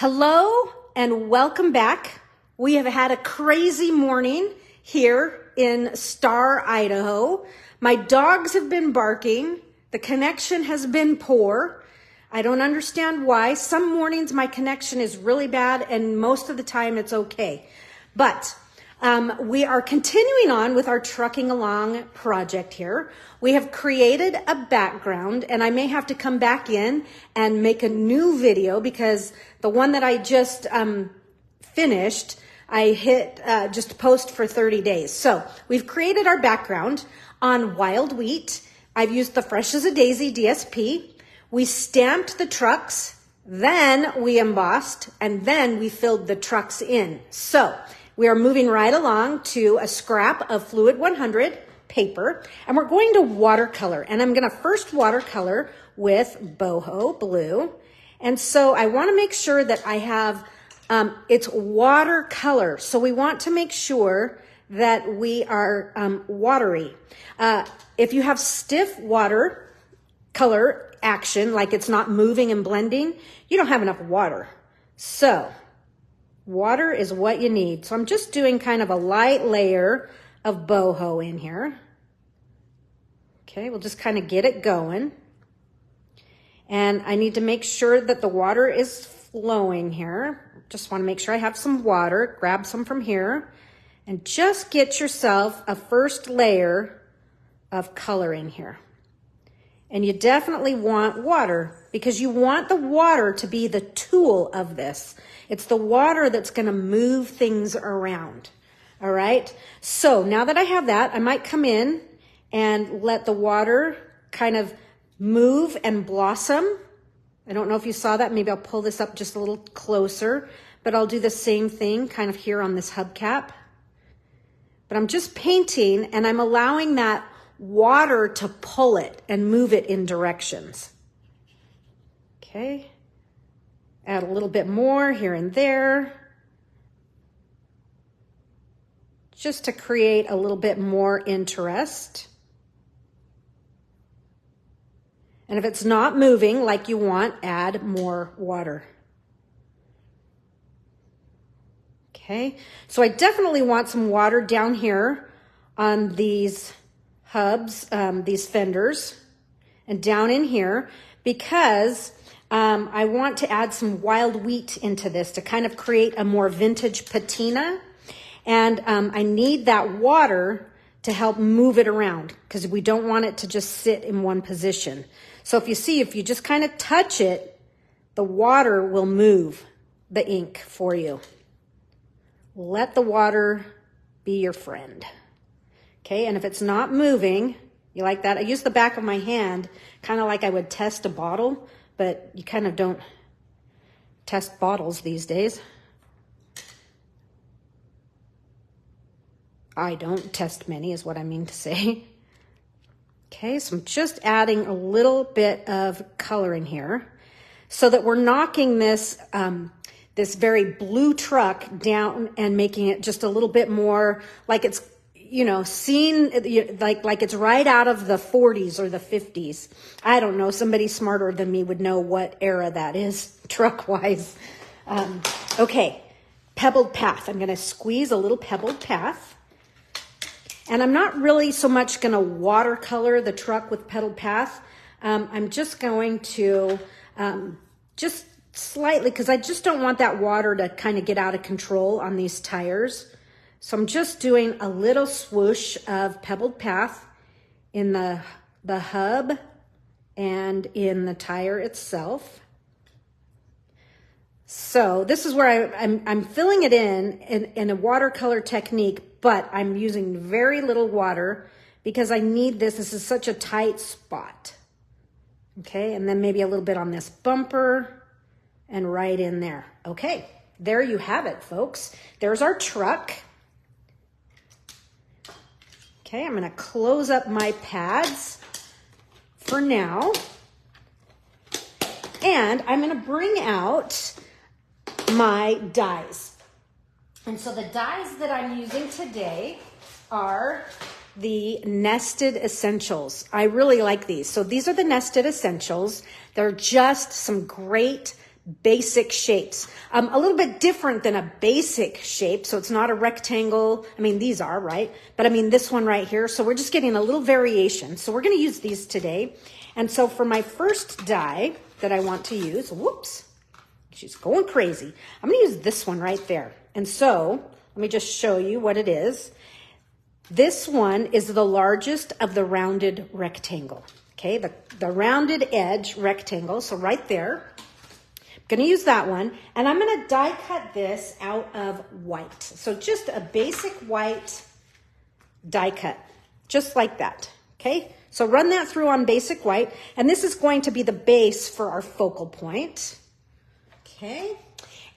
Hello and welcome back. We have had a crazy morning here in Star, Idaho. My dogs have been barking. The connection has been poor. I don't understand why. Some mornings my connection is really bad and most of the time it's okay. But we are continuing on with our Trucking Along project here. We have created a background and I may have to come back in and make a new video because the one that I just finished, I hit just post for 30 days. So we've created our background on wild wheat. I've used the Fresh as a Daisy DSP. We stamped the trucks, then we embossed, and then we filled the trucks in. So we are moving right along to a scrap of Fluid 100 paper, and we're going to watercolor. And I'm going to first watercolor with Boho Blue. And so I want to make sure that I have, it's watercolor. So we want to make sure that we are watery. If you have stiff watercolor action, like it's not moving and blending, you don't have enough water. So water is what you need. So I'm just doing kind of a light layer of boho in here. Okay, we'll just kind of get it going. And I need to make sure that the water is flowing here. Just want to make sure I have some water. Grab some from here. And just get yourself a first layer of color in here. And you definitely want water because you want the water to be the tool of this. It's the water that's going to move things around. All right. So now that I have that, I might come in and let the water kind of move and blossom. I don't know if you saw that. Maybe I'll pull this up just a little closer, but I'll do the same thing kind of here on this hubcap. But I'm just painting and I'm allowing that water to pull it and move it in directions. Okay. Add a little bit more here and there. Just to create a little bit more interest. And if it's not moving like you want, add more water. Okay. So I definitely want some water down here on these hubs, these fenders, and down in here because I want to add some wild wheat into this to kind of create a more vintage patina. And I need that water to help move it around because we don't want it to just sit in one position. So if you see, if you just kind of touch it, the water will move the ink for you. Let the water be your friend. Okay, and if it's not moving, you like that? I use the back of my hand, kind of like I would test a bottle, but you kind of don't test bottles these days. I don't test many is what I mean to say. Okay, so I'm just adding a little bit of color in here so that we're knocking this, this very blue truck down and making it just a little bit more like it's, you know, seen like it's right out of the 40s or the 50s. I don't know. Somebody smarter than me would know what era that is truck-wise. Okay, pebbled path. I'm going to squeeze a little pebbled path. And I'm not really so much going to watercolor the truck with pebbled path. I'm just going to just slightly, because I just don't want that water to kind of get out of control on these tires. So I'm just doing a little swoosh of pebbled path in the hub and in the tire itself. So this is where I'm filling it in a watercolor technique, but I'm using very little water because I need this. This is such a tight spot. Okay, and then maybe a little bit on this bumper and right in there. Okay, there you have it, folks. There's our truck. Okay, I'm going to close up my pads for now. And I'm going to bring out my dies. And so the dies that I'm using today are the Nested Essentials. I really like these. So these are the Nested Essentials. They're just some great basic shapes. A little bit different than a basic shape. So it's not a rectangle. I mean, these are, right? But I mean, this one right here. So we're just getting a little variation. So we're going to use these today. And so for my first die that I want to use, whoops, she's going crazy. I'm going to use this one right there. And so let me just show you what it is. This one is the largest of the rounded rectangle. Okay, the rounded edge rectangle. So right there, I'm going to use that one. And I'm going to die cut this out of white. So just a basic white die cut, just like that. Okay, so run that through on basic white. And this is going to be the base for our focal point. Okay,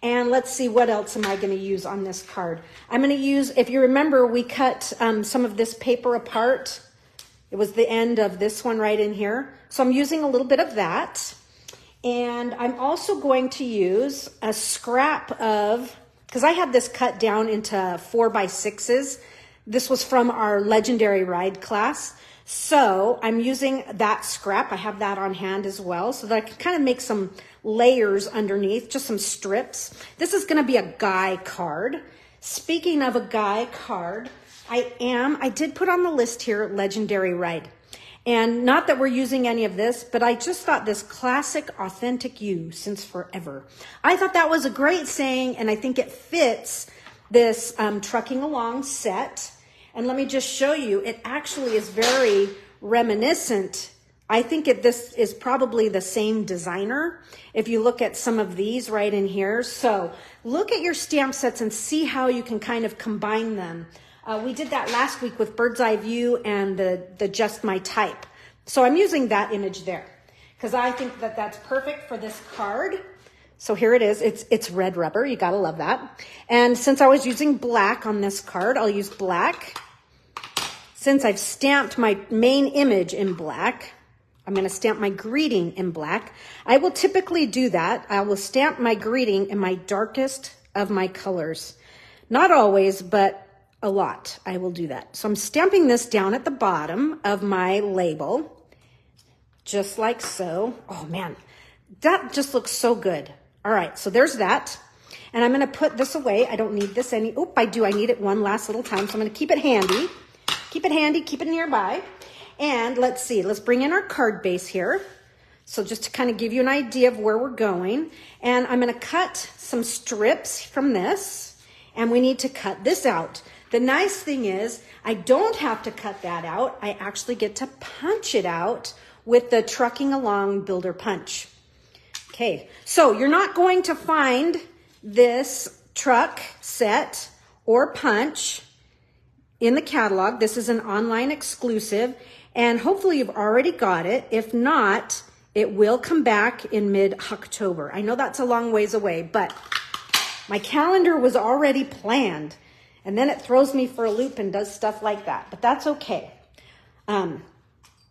and let's see, what else am I going to use on this card? I'm going to use, if you remember, we cut some of this paper apart. It was the end of this one right in here. So I'm using a little bit of that. And I'm also going to use a scrap of, because I had this cut down into 4x6s. This was from our Legendary Ride class. So I'm using that scrap. I have that on hand as well, so that I can kind of make some layers underneath, just some strips. This is going to be a guy card. Speaking of a guy card, I did put on the list here Legendary Ride. And not that we're using any of this, but I just thought this classic authentic you since forever. I thought that was a great saying, and I think it fits this trucking along set. And let me just show you, it actually is very reminiscent. I think this is probably the same designer if you look at some of these right in here. So look at your stamp sets and see how you can kind of combine them. We did that last week with Bird's Eye View and the Just My Type. So I'm using that image there because I think that that's perfect for this card. So here it is. It's red rubber. You gotta love that. And since I was using black on this card, I'll use black. Since I've stamped my main image in black, I'm going to stamp my greeting in black. I will typically do that. I will stamp my greeting in my darkest of my colors. Not always, but a lot. I will do that. So I'm stamping this down at the bottom of my label, just like so. Oh man, that just looks so good. All right, so there's that. And I'm going to put this away. I don't need this any. Oop, I do. I need it one last little time. So I'm going to keep it handy. Keep it handy, keep it nearby. And let's see, let's bring in our card base here. So just to kind of give you an idea of where we're going. And I'm going to cut some strips from this. And we need to cut this out. The nice thing is I don't have to cut that out. I actually get to punch it out with the Trucking Along Builder Punch. Okay, so you're not going to find this truck set or punch in the catalog. This is an online exclusive, and hopefully you've already got it. If not, it will come back in mid-October. I know that's a long ways away, but my calendar was already planned, and then it throws me for a loop and does stuff like that, but that's okay.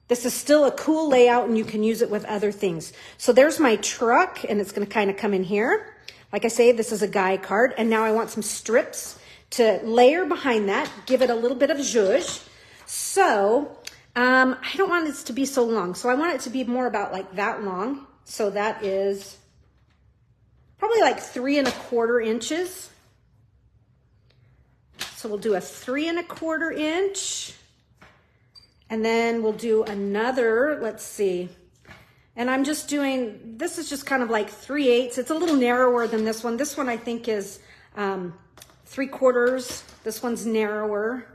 This is still a cool layout, and you can use it with other things. So there's my truck, and it's going to kind of come in here. Like I say, this is a guy card, and now I want some strips to layer behind that, give it a little bit of zhuzh. So I don't want this to be so long. So I want it to be more about like that long. So that is probably like 3 1/4 inches. So we'll do a 3 1/4 inch. And then we'll do another, let's see. And I'm just doing, this is just kind of like 3/8. It's a little narrower than this one. This one I think is 3/4. This one's narrower.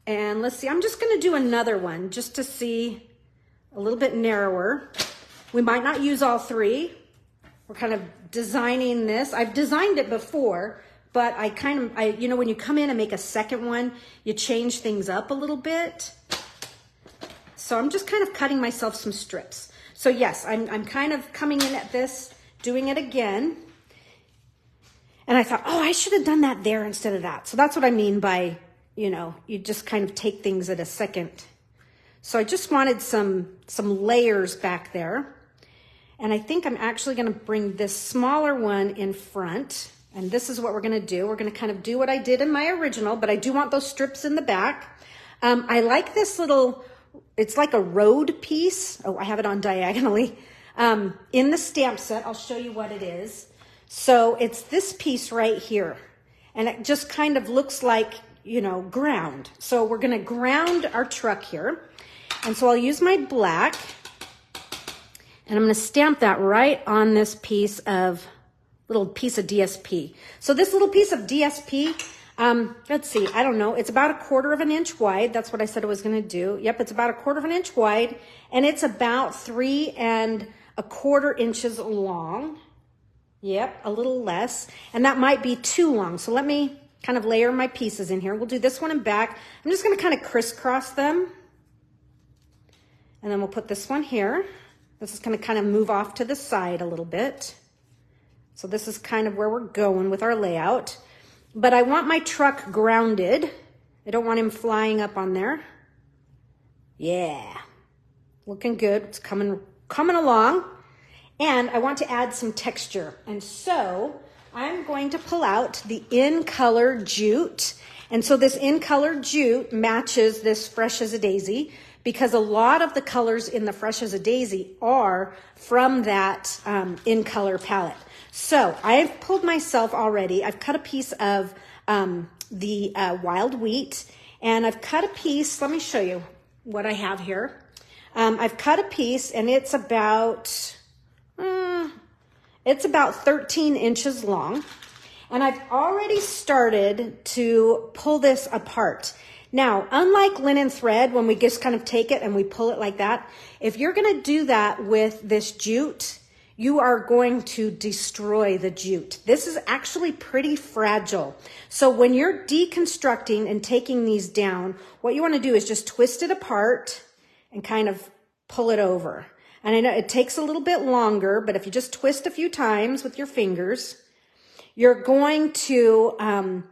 And let's see, I'm just going to do another one just to see a little bit narrower. We might not use all 3. We're kind of designing this. I've designed it before, but you know, when you come in and make a second one, you change things up a little bit. So I'm just kind of cutting myself some strips. So yes, I'm kind of coming in at this, doing it again. And I thought, oh, I should have done that there instead of that. So that's what I mean by, you know, you just kind of take things at a second. So I just wanted some layers back there. And I think I'm actually going to bring this smaller one in front. And this is what we're going to do. We're going to kind of do what I did in my original, but I do want those strips in the back. I like this little, it's like a road piece. Oh, I have it on diagonally. in the stamp set. I'll show you what it is. So it's this piece right here. And it just kind of looks like, you know, ground. So we're going to ground our truck here. And so I'll use my black. And I'm going to stamp that right on this little piece of DSP. So this little piece of DSP, let's see, I don't know. It's about 1/4 of an inch wide. That's what I said I was going to do. Yep, it's about 1/4 of an inch wide. And it's about 3 1/4 inches long. Yep, a little less. And that might be too long. So let me kind of layer my pieces in here. We'll do this one in back. I'm just going to kind of crisscross them. And then we'll put this one here. This is going to kind of move off to the side a little bit. So this is kind of where we're going with our layout. But I want my truck grounded. I don't want him flying up on there. Yeah, looking good. It's coming along. And I want to add some texture. And so I'm going to pull out the In Color Jute. And so this In Color Jute matches this Fresh as a Daisy, because a lot of the colors in the Fresh as a Daisy are from that In Color palette. So I've pulled myself already. I've cut a piece of the wild wheat, and I've cut a piece. Let me show you what I have here. I've cut a piece, and it's about 13 inches long. And I've already started to pull this apart. Now, unlike linen thread, when we just kind of take it and we pull it like that, if you're going to do that with this jute, you are going to destroy the jute. This is actually pretty fragile. So when you're deconstructing and taking these down, what you want to do is just twist it apart and kind of pull it over. And I know it takes a little bit longer, but if you just twist a few times with your fingers, you're going to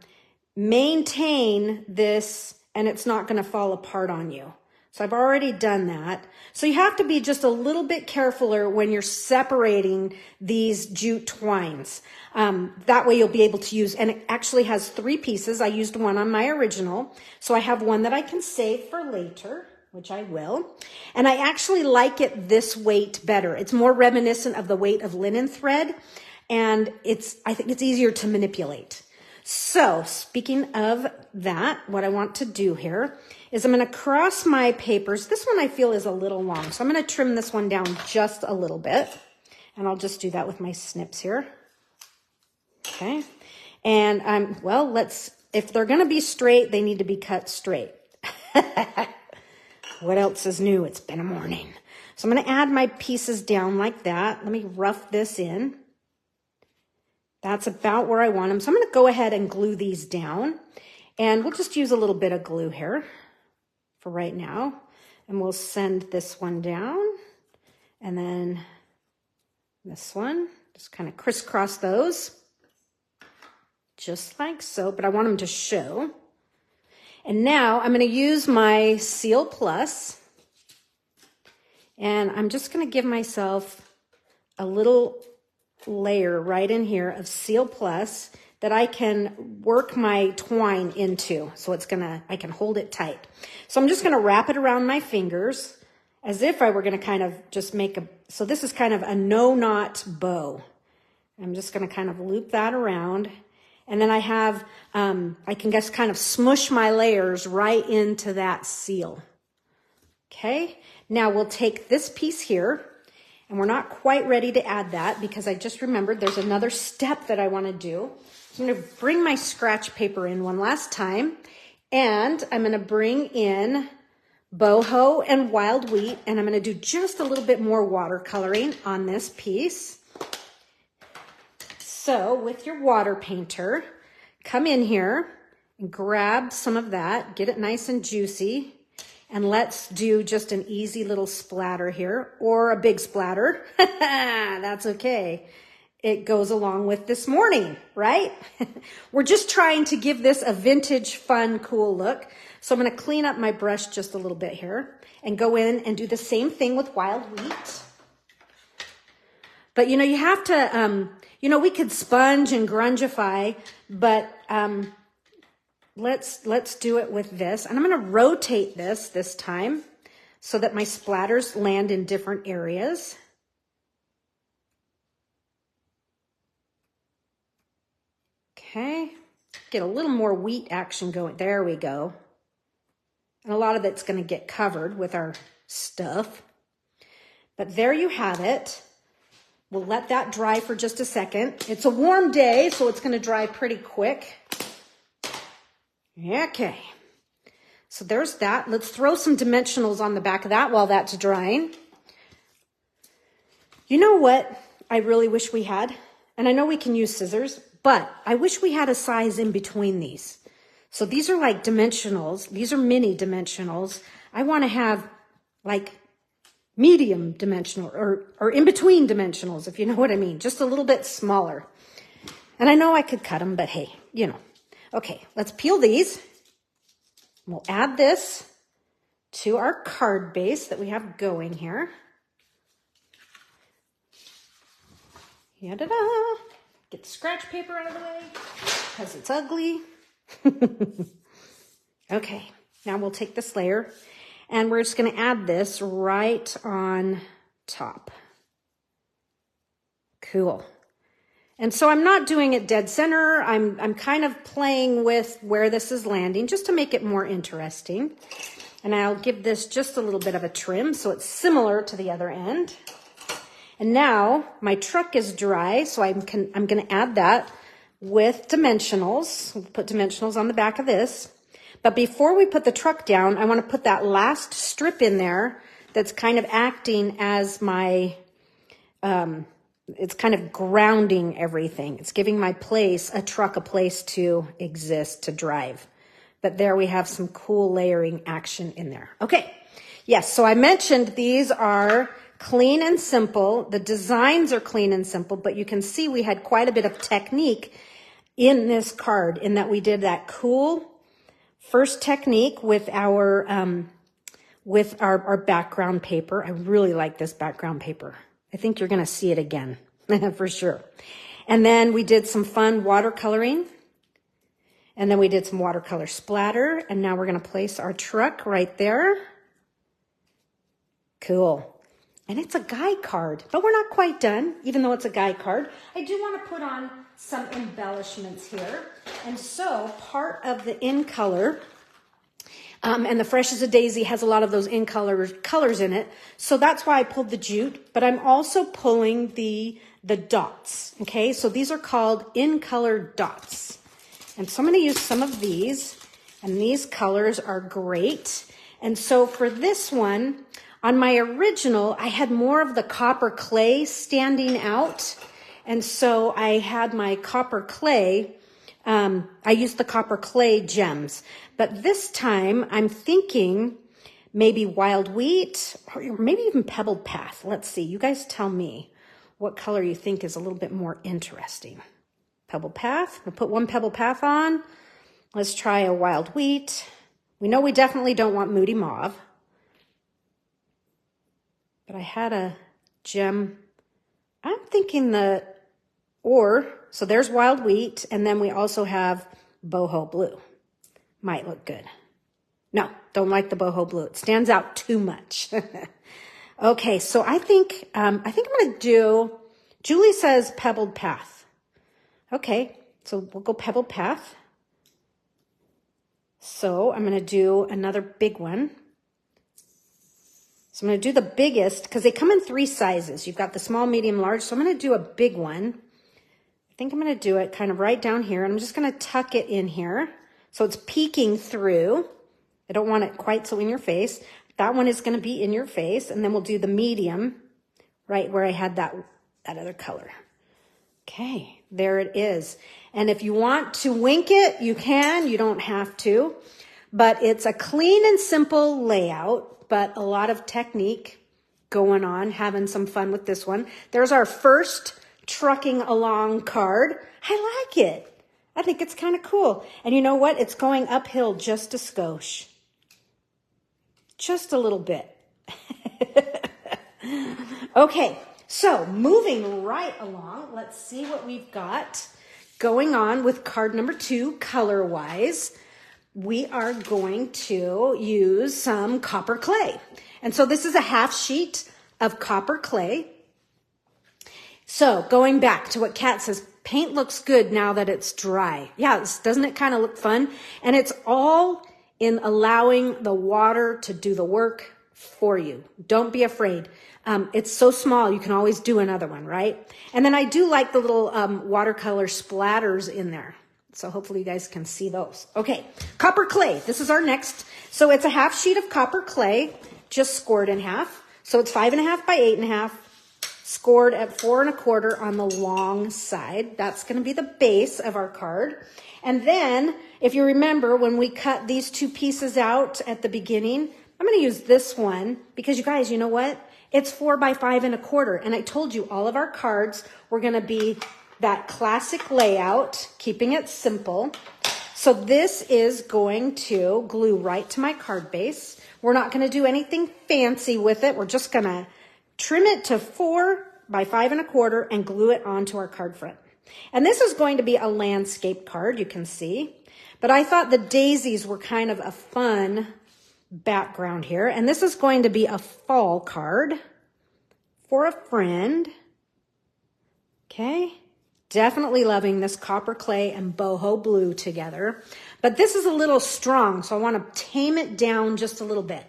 maintain this, and it's not going to fall apart on you. So I've already done that. So you have to be just a little bit carefuler when you're separating these jute twines. That way you'll be able to use, and it actually has 3 pieces. I used one on my original. So I have one that I can save for later, which I will. And I actually like it this weight better. It's more reminiscent of the weight of linen thread. And I think it's easier to manipulate. So speaking of that, what I want to do here is I'm going to cross my papers. This one I feel is a little long, so I'm going to trim this one down just a little bit. And I'll just do that with my snips here. Okay. And if they're going to be straight, they need to be cut straight. What else is new? It's been a morning. So I'm going to add my pieces down like that. Let me rough this in. That's about where I want them. So I'm going to go ahead and glue these down. And we'll just use a little bit of glue here for right now. And we'll send this one down. And then this one. Just kind of crisscross those. Just like so. But I want them to show. And now I'm going to use my Seal Plus. And I'm just going to give myself a little layer right in here of Seal Plus that I can work my twine into. So I can hold it tight. So I'm just going to wrap it around my fingers as if I were going to kind of just so this is kind of a no-knot bow. I'm just going to kind of loop that around. And then I have, I can just kind of smush my layers right into that seal. Okay. Now we'll take this piece here, and we're not quite ready to add that because I just remembered there's another step that I want to do. So I'm going to bring my scratch paper in one last time, and I'm going to bring in boho and wild wheat, and I'm going to do just a little bit more watercoloring on this piece. So with your water painter, come in here and grab some of that, get it nice and juicy, and let's do just an easy little splatter here, or a big splatter. That's okay. It goes along with this morning, right? We're just trying to give this a vintage, fun, cool look. So I'm going to clean up my brush just a little bit here and go in and do the same thing with wild wheat. But, you have to, we could sponge and grungify, but let's do it with this. And I'm going to rotate this time so that my splatters land in different areas. Okay, get a little more wheat action going. There we go. And a lot of it's going to get covered with our stuff. But there you have it. We'll let that dry for just a second. It's a warm day, so it's going to dry pretty quick. Okay. So there's that. Let's throw some dimensionals on the back of that while that's drying. You know what I really wish we had? And I know we can use scissors, but I wish we had a size in between these. So these are like dimensionals. These are mini dimensionals. I want to have like medium dimensional or in between dimensionals, if you know what I mean. Just a little bit smaller. And I know I could cut them, but hey, you know. Okay, let's peel these. We'll add this to our card base that we have going here. Ya-da-da. Get the scratch paper out of the way because it's ugly. Okay, now we'll take this layer and we're just going to add this right on top. Cool. And so I'm not doing it dead center. I'm kind of playing with where this is landing just to make it more interesting. And I'll give this just a little bit of a trim so it's similar to the other end. And now my truck is dry, so I'm going to add that with dimensionals. We'll put dimensionals on the back of this. But before we put the truck down, I want to put that last strip in there that's kind of acting as my, it's kind of grounding everything. It's giving my truck a place to exist, to drive. But there we have some cool layering action in there. Okay, yes, so I mentioned these are clean and simple. The designs are clean and simple, but you can see we had quite a bit of technique in this card in that we did that cool first technique with our background paper. I really like this background paper. I think you're going to see it again for sure. And then we did some fun watercoloring. And then we did some watercolor splatter. And now we're going to place our truck right there. Cool. And it's a guide card, but we're not quite done, even though it's a guide card. I do want to put on some embellishments here. And so part of the in color, and the Fresh as a Daisy has a lot of those in colors in it. So that's why I pulled the jute, but I'm also pulling the dots. Okay, so these are called in color dots. And so I'm going to use some of these, and these colors are great. And so for this one, on my original, I had more of the copper clay standing out. And so I had my copper clay, I used the copper clay gems. But this time I'm thinking maybe wild wheat or maybe even pebbled path. Let's see, you guys tell me what color you think is a little bit more interesting. Pebbled path, we'll put one pebbled path on. Let's try a wild wheat. We know we definitely don't want moody mauve. But I had a gem. I'm thinking so there's wild wheat, and then we also have boho blue. Might look good. No, don't like the boho blue. It stands out too much. Okay, so I think I'm going to do, Julie says pebbled path. Okay, so we'll go pebbled path. So I'm going to do another big one. So I'm going to do the biggest because they come in 3 sizes. You've got the small, medium, large. So I'm going to do a big one. I think I'm going to do it kind of right down here. And I'm just going to tuck it in here. So it's peeking through. I don't want it quite so in your face. That one is going to be in your face. And then we'll do the medium right where I had that other color. Okay, there it is. And if you want to wink it, you can. You don't have to. But it's a clean and simple layout, but a lot of technique going on, having some fun with this one. There's our first trucking along card. I like it. I think it's kind of cool. And you know what? It's going uphill just a skosh. Just a little bit. Okay, so moving right along, let's see what we've got going on with card number 2, color-wise. We are going to use some copper clay. And so this is a half sheet of copper clay. So going back to what Kat says, Paint looks good now that it's dry. Yeah, doesn't it kind of look fun? And it's all in allowing the water to do the work for you. Don't be afraid. It's so small, you can always do another one, right? And then I do like the little watercolor splatters in there. So hopefully you guys can see those. Okay, copper clay. This is our next. So it's a half sheet of copper clay, just scored in half. So it's 5.5 by 8.5, scored at 4 1/4 on the long side. That's going to be the base of our card. And then, if you remember, when we cut these two pieces out at the beginning, I'm going to use this one because you guys, you know what? It's 4 by 5 1/4. And I told you all of our cards were going to be that classic layout, keeping it simple. So this is going to glue right to my card base. We're not going to do anything fancy with it. We're just going to trim it to 4 by 5 1/4 and glue it onto our card front. And this is going to be a landscape card, you can see. But I thought the daisies were kind of a fun background here. And this is going to be a fall card for a friend. Okay. Definitely loving this copper clay and boho blue together. But this is a little strong, so I want to tame it down just a little bit.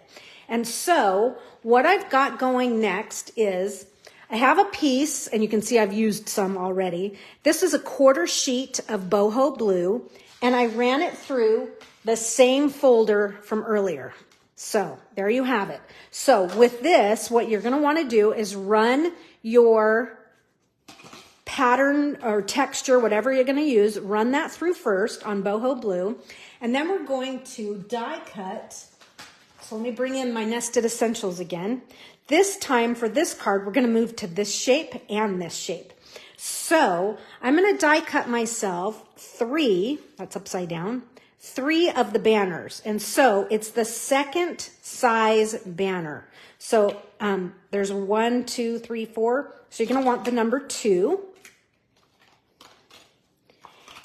And so what I've got going next is I have a piece, and you can see I've used some already. This is a 1/4 sheet of boho blue, and I ran it through the same folder from earlier. So there you have it. So with this, what you're going to want to do is run your pattern or texture, whatever you're going to use, run that through first on boho blue. And then we're going to die cut. So let me bring in my nested essentials again. This time for this card, we're going to move to this shape and this shape. So I'm going to die cut myself 3, that's upside down, 3 of the banners. And so it's the second size banner. So there's 1, 2, 3, 4. So you're going to want the number 2.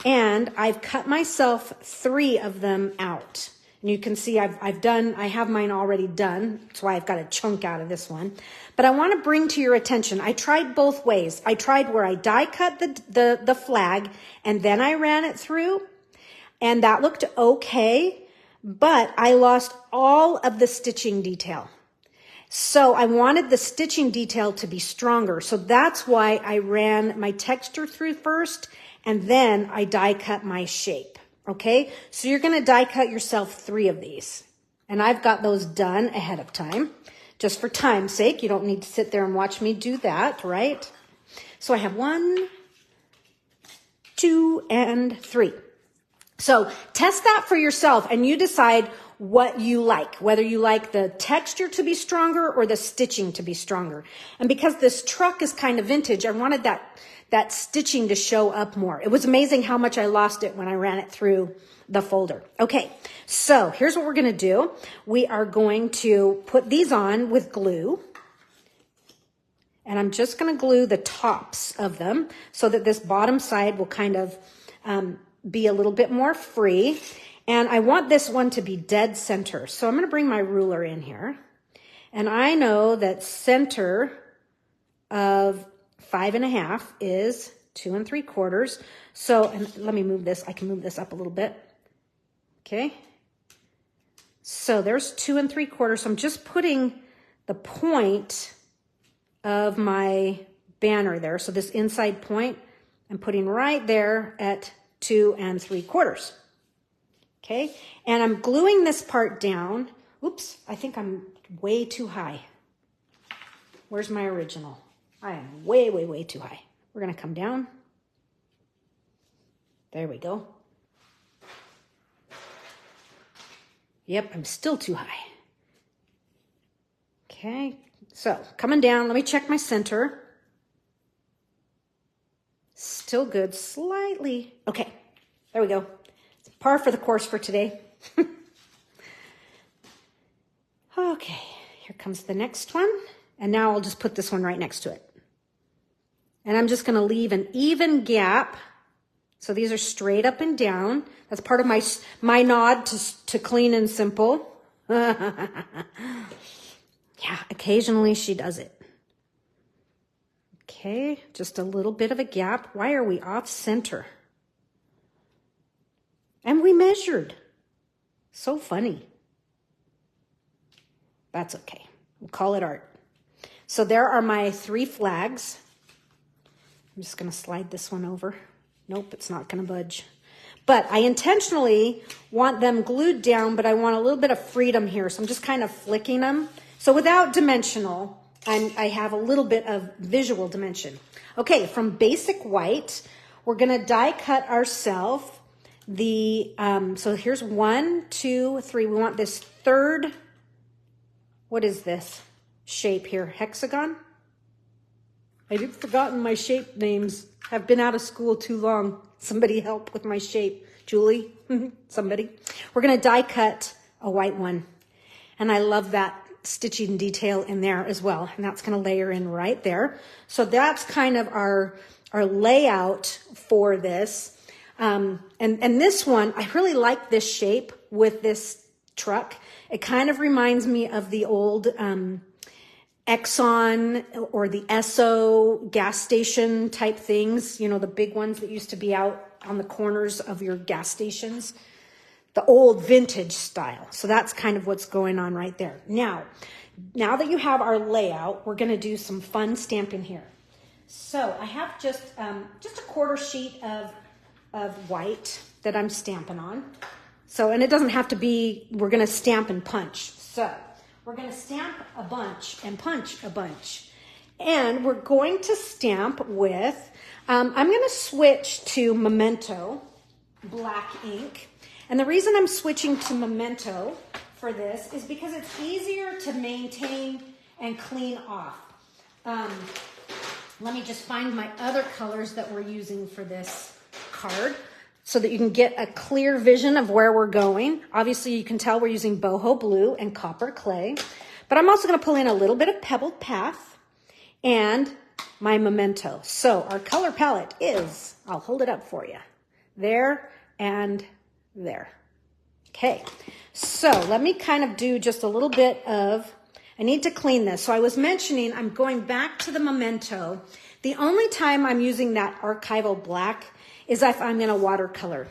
And I've cut myself 3 of them out. And you can see I have mine already done. That's why I've got a chunk out of this one. But I want to bring to your attention, I tried both ways. I tried where I die cut the flag and then I ran it through. And that looked okay. But I lost all of the stitching detail. So I wanted the stitching detail to be stronger. So that's why I ran my texture through first. And then I die cut my shape, okay? So you're going to die cut yourself 3 of these. And I've got those done ahead of time. Just for time's sake, you don't need to sit there and watch me do that, right? So I have 1, 2, and 3. So test that for yourself and you decide what you like, whether you like the texture to be stronger or the stitching to be stronger. And because this truck is kind of vintage, I wanted that stitching to show up more. It was amazing how much I lost it when I ran it through the folder. Okay, so here's what we're going to do. We are going to put these on with glue. And I'm just going to glue the tops of them so that this bottom side will kind of be a little bit more free. And I want this one to be dead center. So I'm going to bring my ruler in here. And I know that center of 5.5 is 2 3/4. So, and let me move this. I can move this up a little bit. Okay. So there's 2 3/4. So I'm just putting the point of my banner there. So this inside point, I'm putting right there at 2 3/4. Okay. And I'm gluing this part down. Oops, I think I'm way too high. Where's my original? I am way, way, way too high. We're going to come down. There we go. Yep, I'm still too high. Okay, so coming down, let me check my center. Still good, slightly. Okay, there we go. It's par for the course for today. Okay, here comes the next one. And now I'll just put this one right next to it. And I'm just going to leave an even gap. So these are straight up and down. That's part of my nod to clean and simple. Yeah, occasionally she does it. Okay, just a little bit of a gap. Why are we off center? And we measured. So funny. That's okay. We'll call it art. So there are my 3 flags. I'm just going to slide this one over. Nope, it's not going to budge. But I intentionally want them glued down, but I want a little bit of freedom here. So I'm just kind of flicking them. So without dimensional, I have a little bit of visual dimension. Okay, from basic white, we're going to die cut ourselves the, so here's 1, 2, 3. We want this third, what is this shape here? Hexagon? I've forgotten my shape names. I've been out of school too long. Somebody help with my shape. Julie, somebody. We're going to die cut a white one. And I love that stitching detail in there as well. And that's going to layer in right there. So that's kind of our layout for this. And this one, I really like this shape with this truck. It kind of reminds me of the old Exxon or the Esso gas station type things, you know, the big ones that used to be out on the corners of your gas stations, the old vintage style. So that's kind of what's going on right there. Now that you have our layout, we're going to do some fun stamping here. So I have just a 1/4 sheet of white that I'm stamping on. So, and it doesn't have to be, we're going to stamp and punch. So we're going to stamp a bunch and punch a bunch. And we're going to stamp with, I'm going to switch to Memento black ink. And the reason I'm switching to Memento for this is because it's easier to maintain and clean off. Let me just find my other colors that we're using for this card so that you can get a clear vision of where we're going. Obviously, you can tell we're using boho blue and copper clay, but I'm also going to pull in a little bit of pebbled path and my Memento. So our color palette is, I'll hold it up for you, there and there. Okay, so let me kind of do just a little bit of, I need to clean this. So I was mentioning I'm going back to the Memento. The only time I'm using that archival black is if I'm in a watercolor.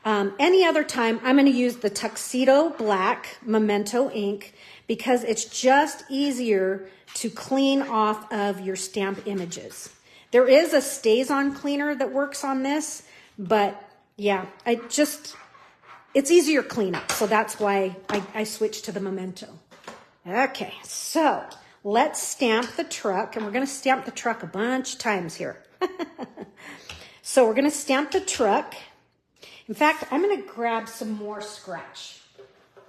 Any other time, I'm going to use the Tuxedo Black Memento ink because it's just easier to clean off of your stamp images. There is a StazOn cleaner that works on this, but yeah, it's easier cleanup. So that's why I switched to the Memento. Okay, so let's stamp the truck, and we're going to stamp the truck a bunch of times here. So we're going to stamp the truck. In fact, I'm going to grab some more scratch.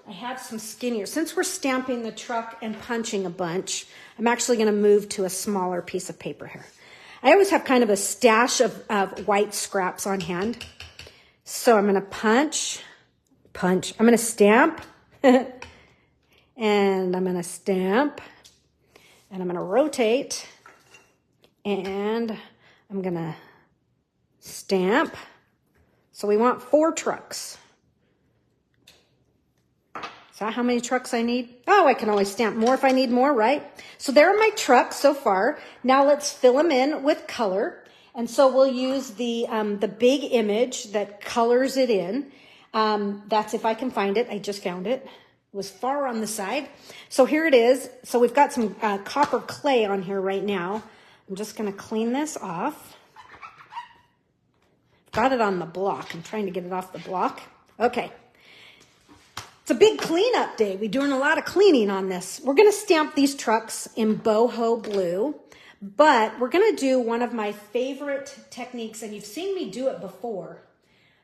I have some skinnier. Since we're stamping the truck and punching a bunch, I'm actually going to move to a smaller piece of paper here. I always have kind of a stash of white scraps on hand. So I'm going to punch. I'm going to stamp. And I'm going to stamp. And I'm going to rotate. And I'm going to stamp. So we want 4 trucks. Is that how many trucks I need? Oh, I can always stamp more if I need more, right? So there are my trucks so far. Now let's fill them in with color. And so we'll use the big image that colors it in. That's if I can find it. I just found it. It was far on the side. So here it is. So we've got some copper clay on here right now. I'm just going to clean this off. Got it on the block. I'm trying to get it off the block. Okay. It's a big cleanup day. We're doing a lot of cleaning on this. We're going to stamp these trucks in boho blue, but we're going to do one of my favorite techniques, and you've seen me do it before,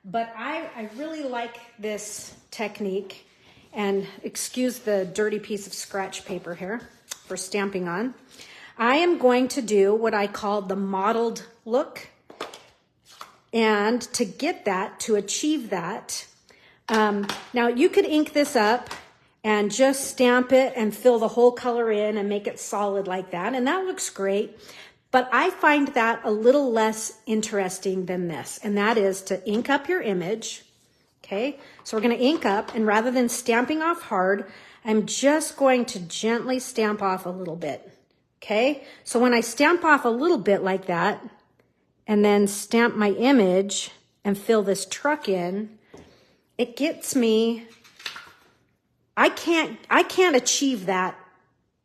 but I really like this technique, and excuse the dirty piece of scratch paper here for stamping on. I am going to do what I call the mottled look. And to get that, to achieve that, now you could ink this up and just stamp it and fill the whole color in and make it solid like that. And that looks great. But I find that a little less interesting than this. And that is to ink up your image. Okay, so we're going to ink up. And rather than stamping off hard, I'm just going to gently stamp off a little bit. Okay, so when I stamp off a little bit like that and then stamp my image and fill this truck in, it gets me, I can't achieve that,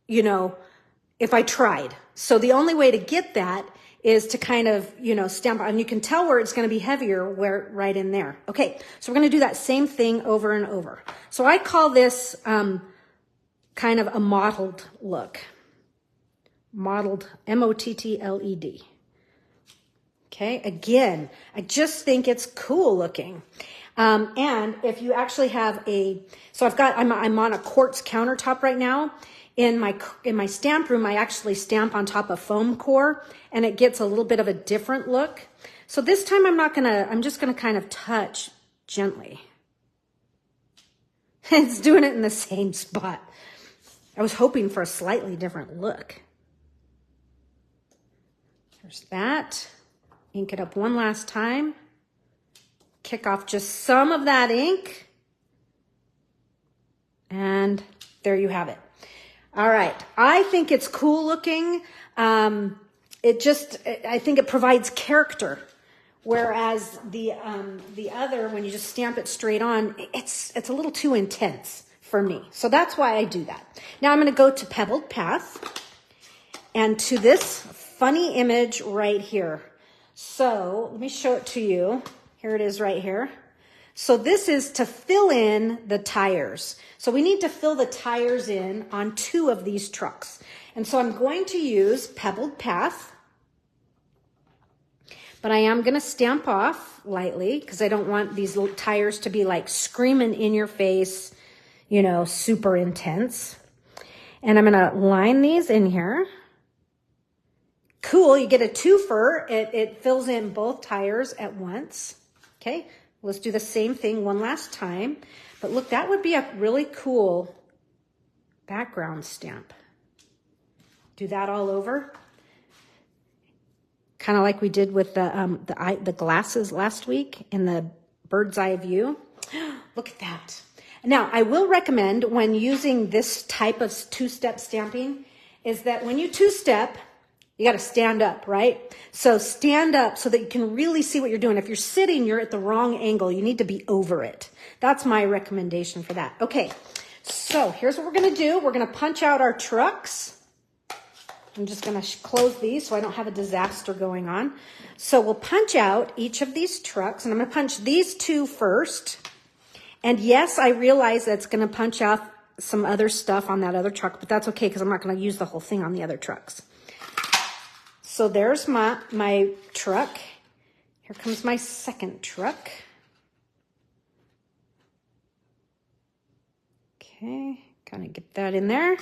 you know, if I tried. So the only way to get that is to kind of, you know, stamp, and you can tell where it's going to be heavier where right in there. Okay, so we're going to do that same thing over and over. So I call this kind of a mottled look. Mottled, M-O-T-T-L-E-D. Okay, again, I just think it's cool looking. And if you actually have so I'm on a quartz countertop right now. In my stamp room, I actually stamp on top of foam core, and it gets a little bit of a different look. So this time I'm just gonna kind of touch gently. It's doing it in the same spot. I was hoping for a slightly different look. There's that. Ink it up one last time. Kick off just some of that ink. And there you have it. All right. I think it's cool looking. I think it provides character. Whereas the other, when you just stamp it straight on, it's a little too intense for me. So that's why I do that. Now I'm going to go to Pebbled Path and to this funny image right here. So let me show it to you. Here it is right here. So this is to fill in the tires. So we need to fill the tires in on 2 of these trucks. And so I'm going to use Pebbled Path, but I am going to stamp off lightly because I don't want these little tires to be like screaming in your face, you know, super intense. And I'm going to line these in here. Cool, you get a twofer. It fills in both tires at once. Okay, let's do the same thing one last time. But look, that would be a really cool background stamp. Do that all over. Kind of like we did with the glasses last week in the bird's eye view. Look at that. Now, I will recommend when using this type of 2-step stamping is that when you 2-step, you got to stand up, right? So stand up so that you can really see what you're doing. If you're sitting, you're at the wrong angle. You need to be over it. That's my recommendation for that. Okay, so here's what we're going to do. We're going to punch out our trucks. I'm just going to close these so I don't have a disaster going on. So we'll punch out each of these trucks, and I'm going to punch these 2 first. And yes, I realize that's going to punch out some other stuff on that other truck, but that's okay because I'm not going to use the whole thing on the other trucks. So there's my truck. Here comes my second truck. Okay, kind of get that in there.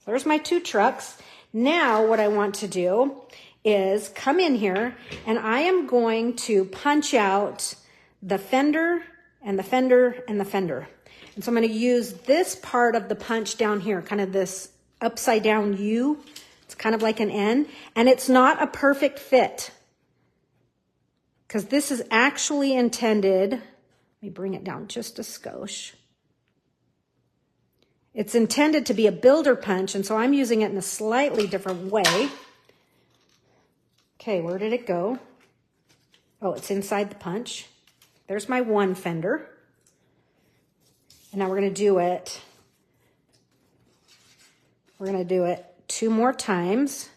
There's my 2 trucks. Now what I want to do is come in here and I am going to punch out the fender and the fender and the fender. And so I'm going to use this part of the punch down here, kind of this upside down U. It's kind of like an N, and it's not a perfect fit because this is actually intended, let me bring it down just a skosh. It's intended to be a builder punch, and so I'm using it in a slightly different way. Okay, where did it go? Oh, it's inside the punch. There's my 1 fender. And now we're going to do it. We're going to do it 2 more times.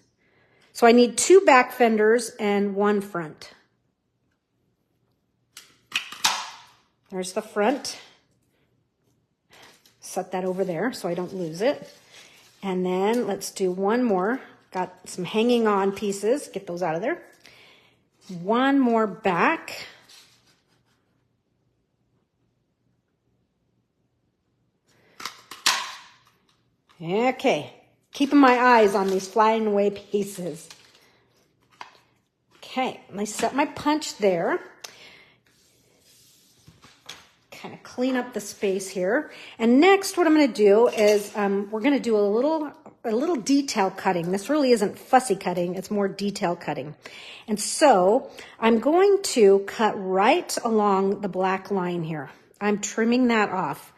So I need 2 back fenders and 1 front. There's the front. Set that over there so I don't lose it. And then let's do 1 more. Got some hanging on pieces. Get those out of there. 1 more back. Okay. Keeping my eyes on these flying away pieces. Okay, let me set my punch there. Kind of clean up the space here. And next, what I'm going to do is we're going to do a little detail cutting. This really isn't fussy cutting, it's more detail cutting. And so I'm going to cut right along the black line here. I'm trimming that off.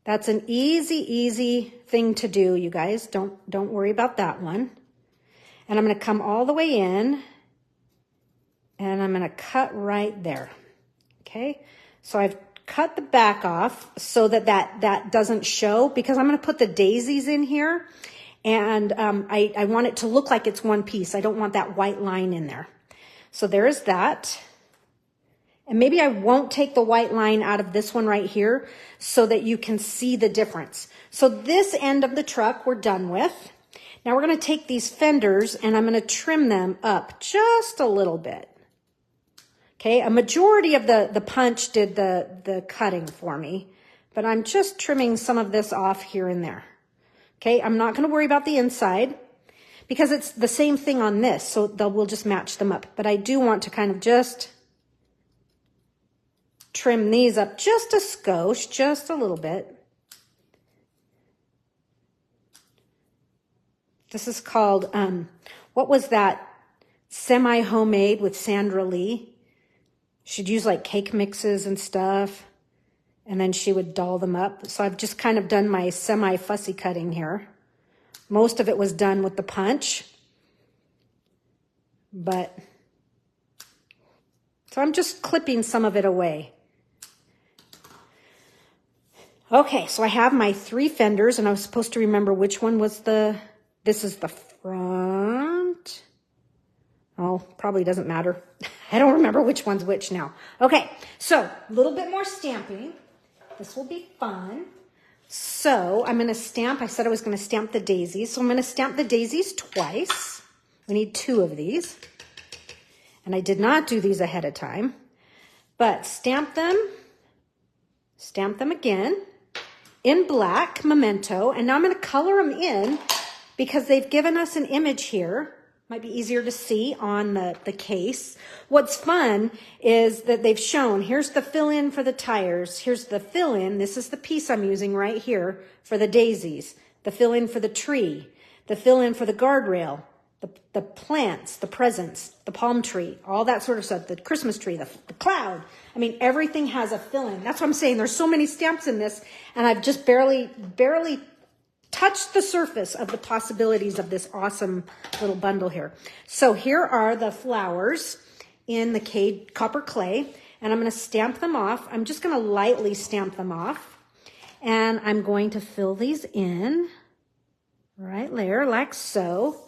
That's an easy thing to do, you guys. Don't worry about that one. And I'm going to come all the way in, and I'm going to cut right there. Okay, so I've cut the back off so that doesn't show, because I'm going to put the daisies in here, and I want it to look like it's one piece. I don't want that white line in there. So there is that. And maybe I won't take the white line out of this one right here so that you can see the difference. So this end of the truck we're done with. Now we're going to take these fenders and I'm going to trim them up just a little bit. Okay, a majority of the punch did the cutting for me, but I'm just trimming some of this off here and there. Okay, I'm not going to worry about the inside because it's the same thing on this, so we'll just match them up. But I do want to kind of just trim these up just a skosh, just a little bit. This is called, what was that? Semi-homemade with Sandra Lee. She'd use like cake mixes and stuff, and then she would doll them up. So I've just kind of done my semi-fussy cutting here. Most of it was done with the punch. So I'm just clipping some of it away. Okay, so I have my 3 fenders, and I was supposed to remember which one was this is the front. Oh, probably doesn't matter. I don't remember which one's which now. Okay, so a little bit more stamping. This will be fun. So I'm going to stamp. I said I was going to stamp the daisies. So I'm going to stamp the daisies twice. We need 2 of these. And I did not do these ahead of time. But stamp them again in black Memento. And now I'm going to color them in because they've given us an image here. Might be easier to see on the case. What's fun is that they've shown, here's the fill-in for the tires. Here's the fill-in. This is the piece I'm using right here for the daisies. The fill-in for the tree. The fill-in for the guardrail. The plants, the presents, the palm tree, all that sort of stuff. The Christmas tree, the cloud. I mean, everything has a fill-in. That's what I'm saying. There's so many stamps in this, and I've just barely touched the surface of the possibilities of this awesome little bundle here. So here are the flowers in the copper clay, and I'm going to stamp them off. I'm just going to lightly stamp them off, and I'm going to fill these in right there like so.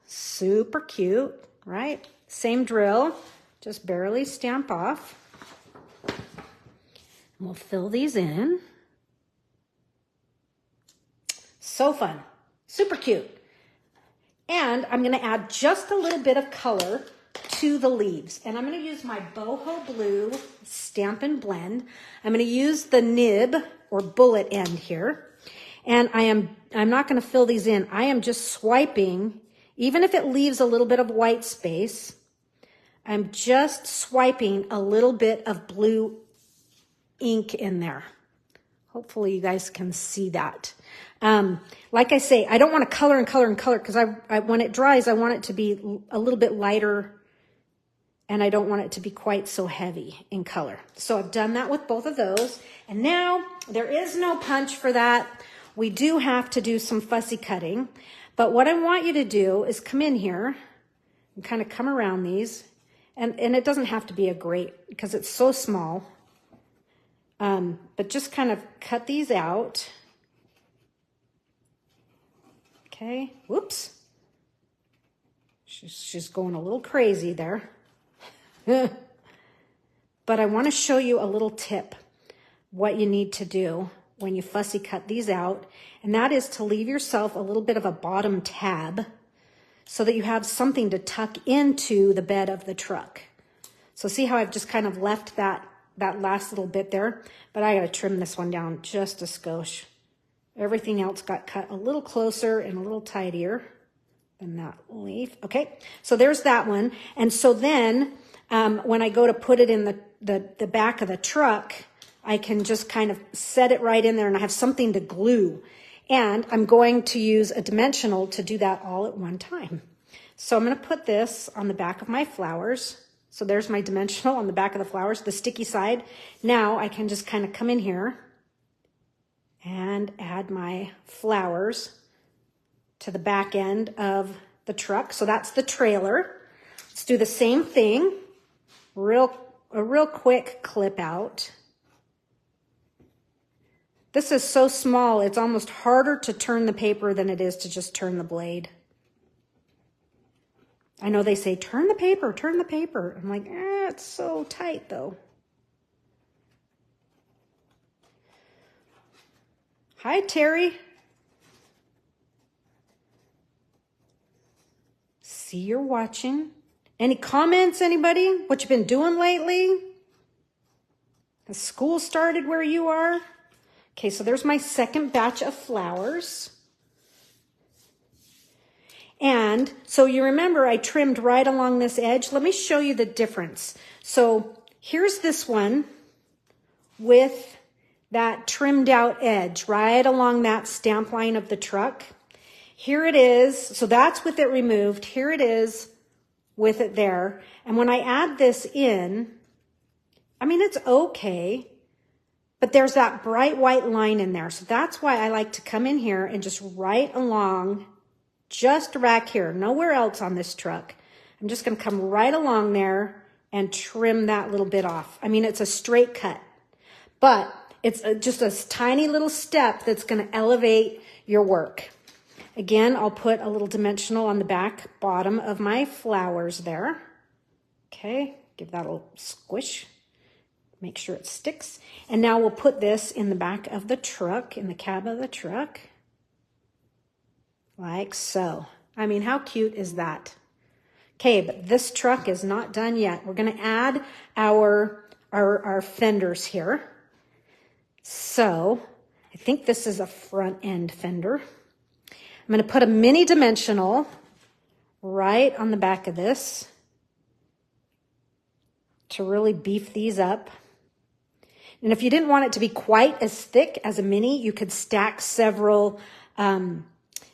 Super cute, right? Same drill, just barely stamp off. And we'll fill these in. So fun, super cute. And I'm going to add just a little bit of color to the leaves. And I'm going to use my Boho Blue Stampin' Blend. I'm going to use the nib or bullet end here. And I'm not going to fill these in. I am just swiping, even if it leaves a little bit of white space, I'm just swiping a little bit of blue ink in there. Hopefully you guys can see that. Like I say, I don't want to color and color and color because when it dries, I want it to be a little bit lighter and I don't want it to be quite so heavy in color. So I've done that with both of those. And now there is no punch for that. We do have to do some fussy cutting. But what I want you to do is come in here and kind of come around these. And it doesn't have to be a grate because it's so small. But just kind of cut these out. Okay, whoops. She's going a little crazy there. But I want to show you a little tip, what you need to do when you fussy cut these out. And that is to leave yourself a little bit of a bottom tab so that you have something to tuck into the bed of the truck. So see how I've just kind of left that last little bit there, but I got to trim this one down just a skosh. Everything else got cut a little closer and a little tidier than that leaf. Okay, so there's that one. And so then when I go to put it in the back of the truck, I can just kind of set it right in there and I have something to glue. And I'm going to use a dimensional to do that all at one time. So I'm going to put this on the back of my flowers. So there's my dimensional on the back of the flowers, the sticky side. Now I can just kind of come in here and add my flowers to the back end of the truck. So that's the trailer. Let's do the same thing. A real quick clip out. This is so small, it's almost harder to turn the paper than it is to just turn the blade. I know they say, turn the paper, turn the paper. I'm like, it's so tight though. Hi, Terry. See you're watching. Any comments, anybody? What you been doing lately? Has school started where you are? Okay, so there's my second batch of flowers. And so you remember I trimmed right along this edge. Let me show you the difference. So here's this one with that trimmed out edge right along that stamp line of the truck. Here it is. So that's with it removed. Here it is with it there. And when I add this in, I mean, it's okay, but there's that bright white line in there. So that's why I like to come in here and just right along, just back here, nowhere else on this truck. I'm just going to come right along there and trim that little bit off. I mean, it's a straight cut, but it's just a tiny little step that's going to elevate your work. Again, I'll put a little dimensional on the back bottom of my flowers there. Okay, give that a little squish. Make sure it sticks. And now we'll put this in the back of the truck, in the cab of the truck. Like so. I mean, how cute is that? Okay, but this truck is not done yet. We're going to add our fenders here. So I think this is a front end fender. I'm going to put a mini dimensional right on the back of this to really beef these up. And if you didn't want it to be quite as thick as a mini, you could stack several,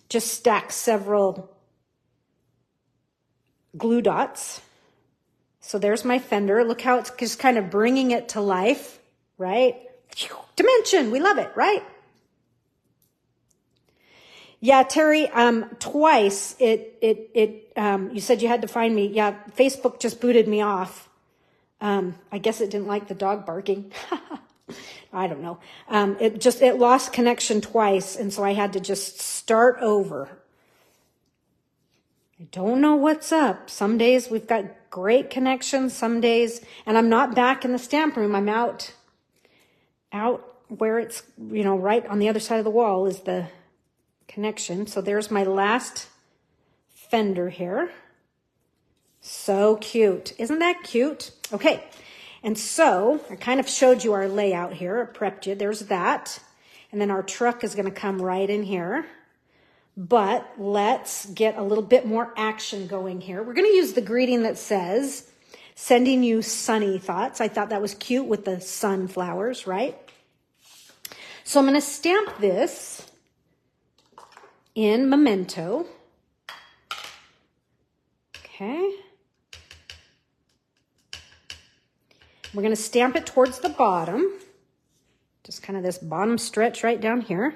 just stack several glue dots. So there's my fender. Look how it's just kind of bringing it to life, right? Dimension, we love it, right? Yeah, Terry, twice you said you had to find me. Yeah, Facebook just booted me off. I guess it didn't like the dog barking. I don't know. It lost connection twice, and so I had to just start over. I don't know what's up. Some days we've got great connection, some days, and I'm not back in the stamp room. I'm out where it's, right on the other side of the wall is the connection. So there's my last fender here. So cute. Isn't that cute? Okay. And so I kind of showed you our layout here. I prepped you. There's that. And then our truck is going to come right in here. But let's get a little bit more action going here. We're going to use the greeting that says, sending you sunny thoughts. I thought that was cute with the sunflowers, right? So I'm going to stamp this in Memento. Okay. We're going to stamp it towards the bottom. Just kind of this bottom stretch right down here.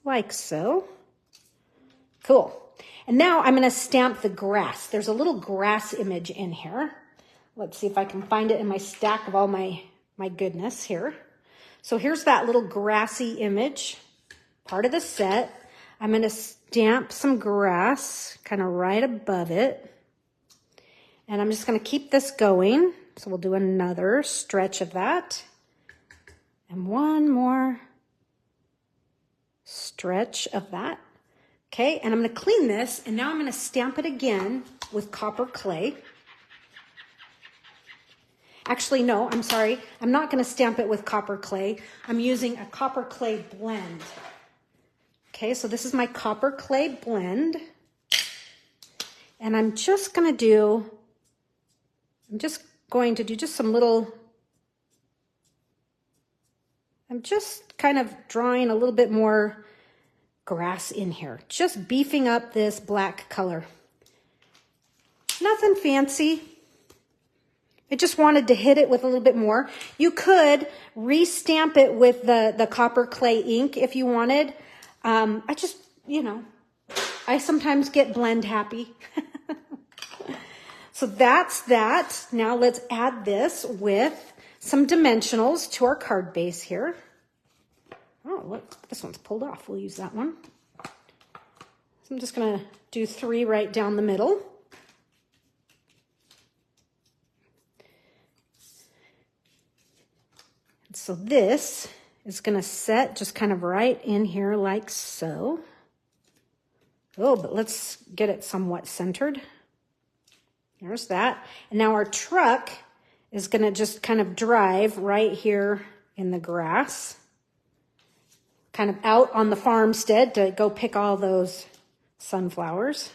Like so. Cool. And now I'm going to stamp the grass. There's a little grass image in here. Let's see if I can find it in my stack of all my goodness here. So here's that little grassy image, part of the set. I'm going to stamp some grass kind of right above it. And I'm just going to keep this going. So we'll do another stretch of that. And one more stretch of that. Okay, and I'm going to clean this, and now I'm going to stamp it again with copper clay. Actually, no, I'm sorry. I'm not going to stamp it with copper clay. I'm using a copper clay blend. Okay, so this is my copper clay blend. And I'm just going to do just some little, I'm just kind of drawing a little bit more grass in here. Just beefing up this black color. Nothing fancy. I just wanted to hit it with a little bit more. You could re-stamp it with the copper clay ink if you wanted. I just, I sometimes get blend happy. So that's that. Now let's add this with some dimensionals to our card base here. Oh, look, this one's pulled off. We'll use that one. So I'm just going to do 3 right down the middle. And so this is going to set just kind of right in here like so. Oh, but let's get it somewhat centered. There's that. And now our truck is going to just kind of drive right here in the grass, kind of out on the farmstead to go pick all those sunflowers.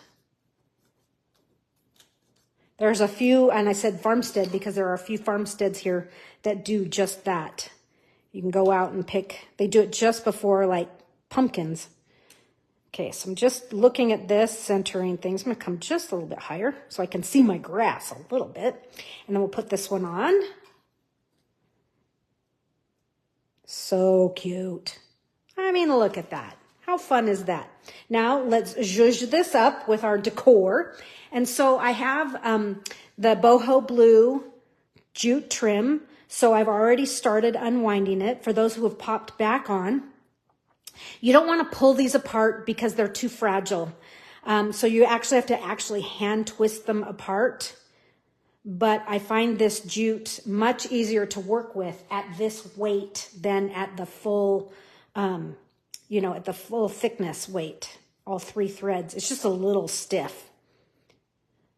There's a few, and I said farmstead because there are a few farmsteads here that do just that. You can go out and pick, they do it just before like pumpkins. Okay, so I'm just looking at this, centering things. I'm going to come just a little bit higher so I can see my grass a little bit. And then we'll put this one on. So cute. I mean, look at that. How fun is that? Now, let's zhuzh this up with our decor. And so I have the boho blue jute trim. So I've already started unwinding it. For those who have popped back on, you don't want to pull these apart because they're too fragile. So you actually have to hand twist them apart. But I find this jute much easier to work with at this weight than at the full, at the full thickness weight, all 3 threads. It's just a little stiff.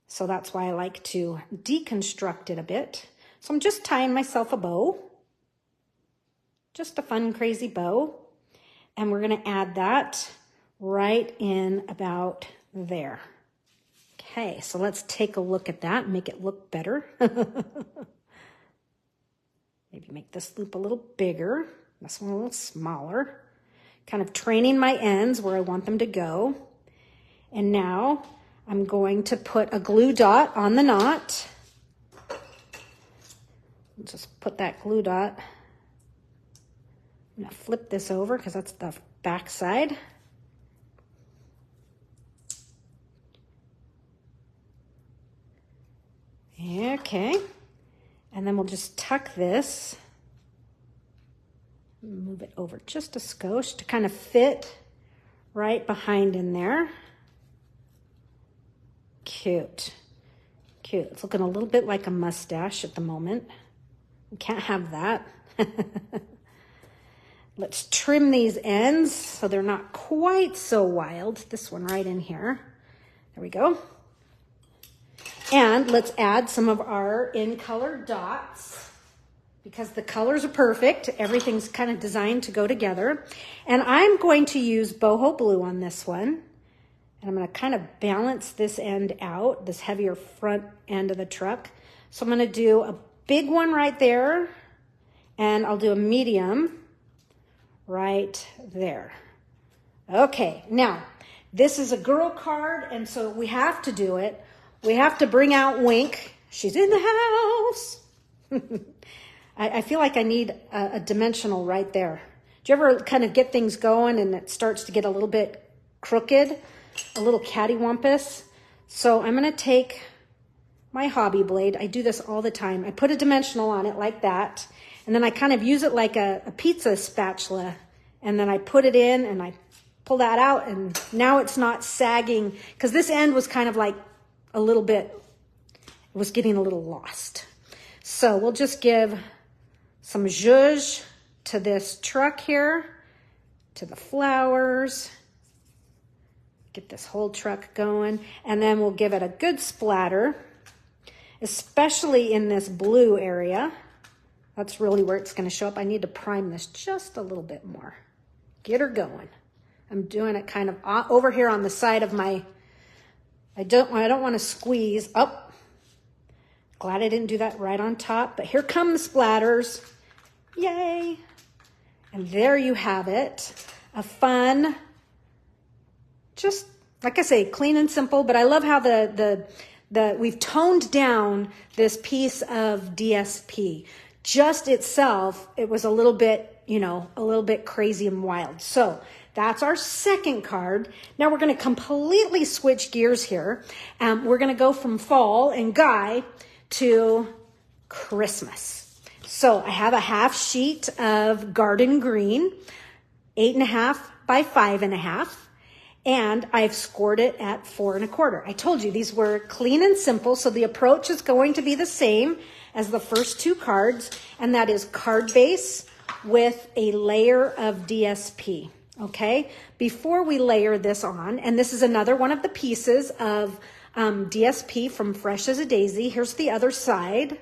So that's why I like to deconstruct it a bit. So I'm just tying myself a bow. Just a fun, crazy bow. And we're going to add that right in about there. Okay, so let's take a look at that and make it look better. Maybe make this loop a little bigger, this one a little smaller. Kind of training my ends where I want them to go. And now I'm going to put a glue dot on the knot. Just put that glue dot. I'm going to flip this over because that's the back side. Okay. And then we'll just tuck this. Move it over just a skosh to kind of fit right behind in there. Cute. Cute. It's looking a little bit like a mustache at the moment. We can't have that. Let's trim these ends so they're not quite so wild. This one right in here. There we go. And let's add some of our in-color dots because the colors are perfect. Everything's kind of designed to go together. And I'm going to use boho blue on this one. And I'm going to kind of balance this end out, this heavier front end of the truck. So I'm going to do a big one right there. And I'll do a medium right there. Okay, now this is a girl card, and so we have to do it. We have to bring out Wink. She's in the house. I feel like I need a dimensional right there. Do you ever kind of get things going and it starts to get a little bit crooked, a little cattywampus? So I'm going to take my hobby blade. I do this all the time. I put a dimensional on it like that. And then I kind of use it like a pizza spatula. And then I put it in and I pull that out. And now it's not sagging. Because this end was kind of like a little bit, it was getting a little lost. So we'll just give some zhuzh to this truck here, to the flowers. Get this whole truck going. And then we'll give it a good splatter, especially in this blue area. That's really where it's going to show up. I need to prime this just a little bit more. Get her going. I'm doing it kind of over here on the side of my, I don't want to squeeze. Oh, glad I didn't do that right on top. But here come the splatters. Yay. And there you have it. A fun, just like I say, clean and simple. But I love how the we've toned down this piece of DSP. Just itself, it was a little bit, a little bit crazy and wild. So that's our second card. Now we're going to completely switch gears here. We're going to go from fall and Guy to Christmas. So I have a half sheet of garden green, 8.5 by 5.5. And I've scored it at 4 1/4. I told you these were clean and simple, so the approach is going to be the same as the first two cards, and that is card base with a layer of DSP, okay? Before we layer this on, and this is another one of the pieces of DSP from Fresh as a Daisy. Here's the other side,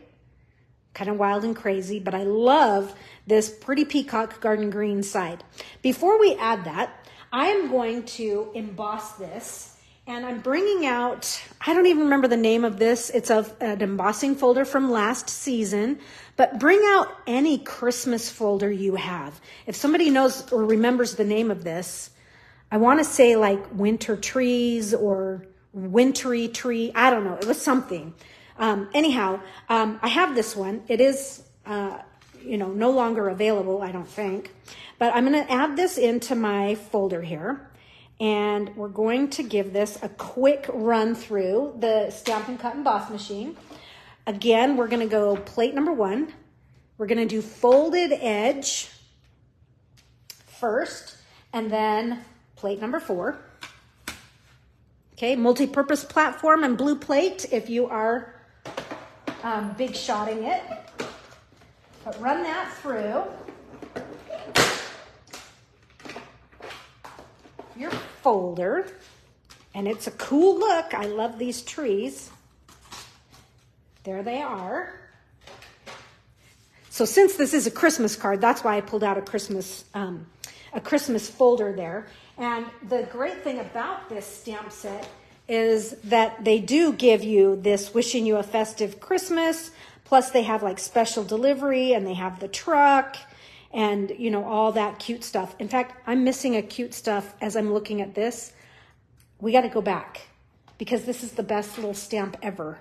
kind of wild and crazy, but I love this Pretty Peacock Garden Green side. Before we add that, I am going to emboss this, and I'm bringing out, I don't even remember the name of this. It's an embossing folder from last season, but bring out any Christmas folder you have. If somebody knows or remembers the name of this, I want to say like Winter Trees or Wintry Tree. I don't know. It was something. Anyhow, I have this one. It is, no longer available, I don't think. But I'm going to add this into my folder here, and we're going to give this a quick run through the Stampin' Cut Emboss machine. Again, we're going to go plate number 1. We're going to do folded edge first, and then plate number 4. Okay, multi-purpose platform and blue plate if you are big shotting it. But run that through. Your folder, and it's a cool look. I love these trees. There they are. So since this is a Christmas card, that's why I pulled out a Christmas folder there. And the great thing about this stamp set is that they do give you this wishing you a festive Christmas, plus they have like special delivery, and they have the truck, and all that cute stuff. In fact, I'm missing a cute stuff as I'm looking at this. We got to go back because this is the best little stamp ever.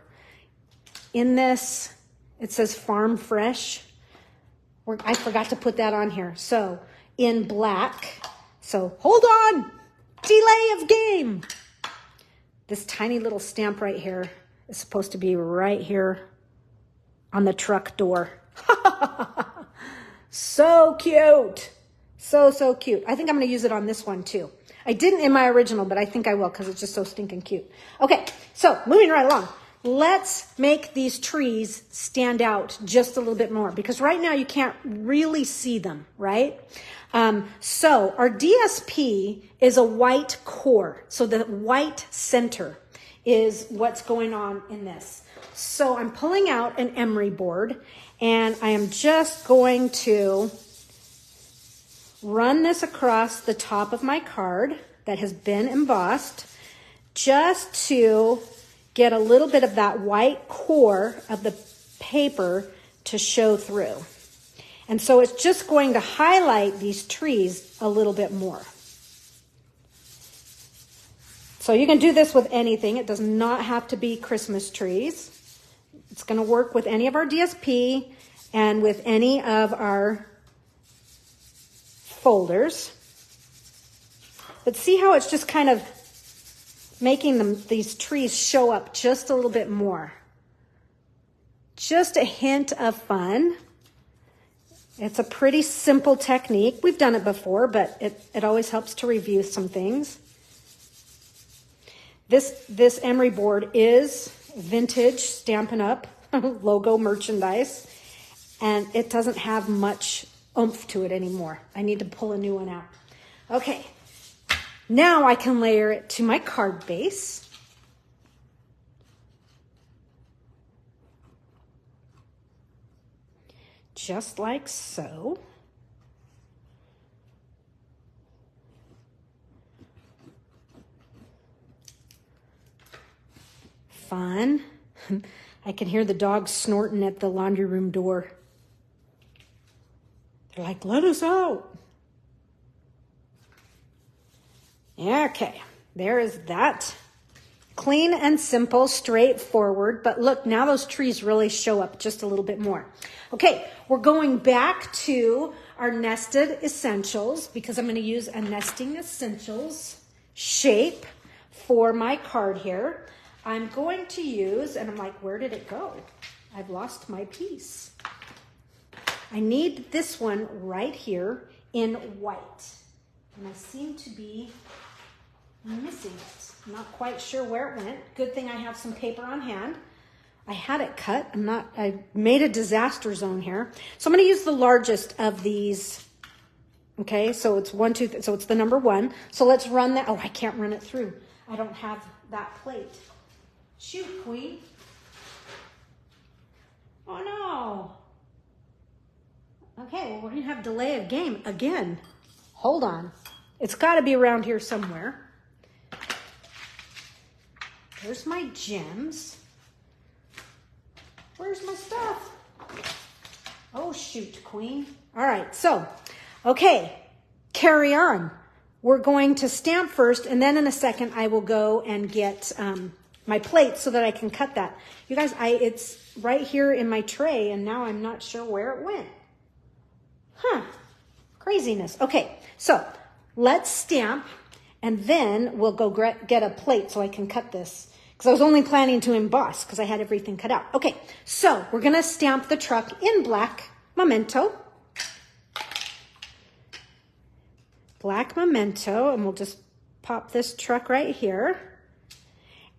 In this, it says Farm Fresh. I forgot to put that on here. So in black. So hold on, delay of game. This tiny little stamp right here is supposed to be right here on the truck door. So cute. So cute. I think I'm going to use it on this one too. I didn't in my original, but I think I will because it's just so stinking cute. Okay, so moving right along. Let's make these trees stand out just a little bit more because right now you can't really see them, right? So our DSP is a white core. So the white center is what's going on in this. So I'm pulling out an emery board, and I am just going to run this across the top of my card that has been embossed just to get a little bit of that white core of the paper to show through. And so it's just going to highlight these trees a little bit more. So you can do this with anything. It does not have to be Christmas trees. It's going to work with any of our DSP and with any of our folders. But see how it's just kind of making these trees show up just a little bit more. Just a hint of fun. It's a pretty simple technique. We've done it before, but it always helps to review some things. This emery board is vintage Stampin' Up! Logo merchandise, and it doesn't have much oomph to it anymore. I need to pull a new one out. Okay, now I can layer it to my card base. Just like so. Fun. I can hear the dogs snorting at the laundry room door. They're like, let us out. Okay, there is that Clean and simple, straightforward. But look, now those trees really show up just a little bit more. Okay, we're going back to our nested essentials because I'm going to use a nesting essentials shape for my card here. I'm going to use, and I'm like, where did it go? I've lost my piece. I need this one right here in white. And I seem to be missing it. I'm not quite sure where it went. Good thing I have some paper on hand. I had it cut. I made a disaster zone here. So I'm going to use the largest of these. Okay, so it's 1, 2, so it's the number 1. So let's run that. Oh, I can't run it through. I don't have that plate. Shoot, Queen. Oh, no. Okay, well, we're going to have delay of game again. Hold on. It's got to be around here somewhere. There's my gems. Where's my stuff? Oh, shoot, Queen. All right, so, okay, carry on. We're going to stamp first, and then in a second, I will go and get my plate so that I can cut that. You guys, it's right here in my tray, and now I'm not sure where it went. Huh, craziness. Okay, so let's stamp, and then we'll go get a plate so I can cut this. Because I was only planning to emboss because I had everything cut out. Okay, so we're going to stamp the truck in black memento. Black memento, and we'll just pop this truck right here.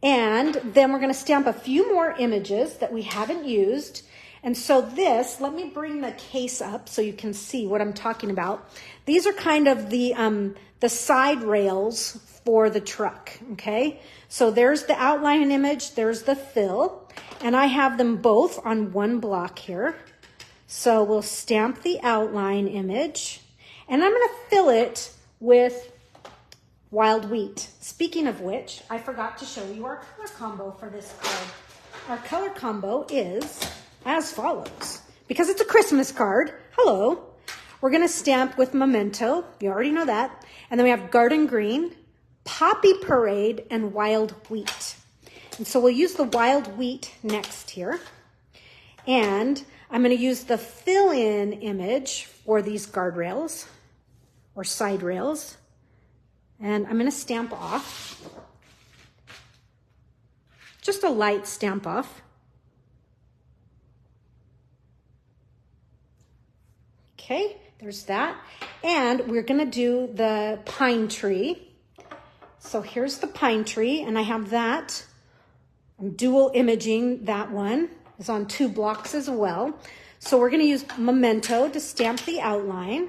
And then we're going to stamp a few more images that we haven't used. And so this, let me bring the case up so you can see what I'm talking about. These are kind of the side rails for the truck, okay? So there's the outline image, there's the fill, and I have them both on one block here. So we'll stamp the outline image, and I'm going to fill it with wild wheat. Speaking of which, I forgot to show you our color combo for this card. Our color combo is as follows. Because it's a Christmas card, hello, we're going to stamp with memento, you already know that, and then we have garden green, poppy parade, and wild wheat. And so we'll use the wild wheat next here. And I'm going to use the fill-in image for these guardrails or side rails. And I'm going to stamp off. Just a light stamp off. Okay, there's that. And we're going to do the pine tree. So here's the pine tree, and I have that. I'm dual imaging that one. It's on 2 blocks as well. So we're going to use memento to stamp the outline.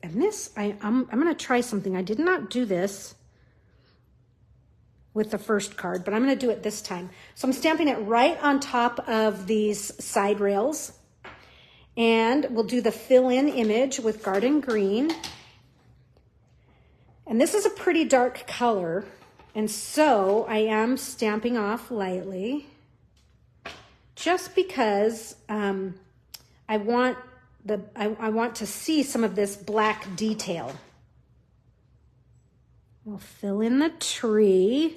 And this, I'm going to try something. I did not do this with the first card, but I'm going to do it this time. So I'm stamping it right on top of these side rails. And we'll do the fill-in image with garden green. And this is a pretty dark color. And so I am stamping off lightly just because I want to see some of this black detail. We'll fill in the tree.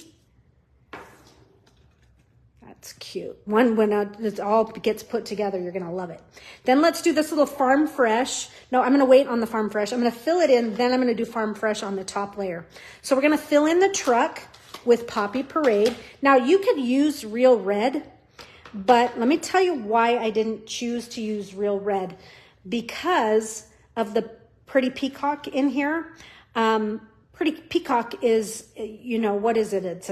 That's cute. When it all gets put together, you're going to love it. Then let's do this little Farm Fresh. No, I'm going to wait on the Farm Fresh. I'm going to fill it in, then I'm going to do Farm Fresh on the top layer. So we're going to fill in the truck with Poppy Parade. Now, you could use Real Red, but let me tell you why I didn't choose to use Real Red. Because of the Pretty Peacock in here. Pretty Peacock is, what is it? It's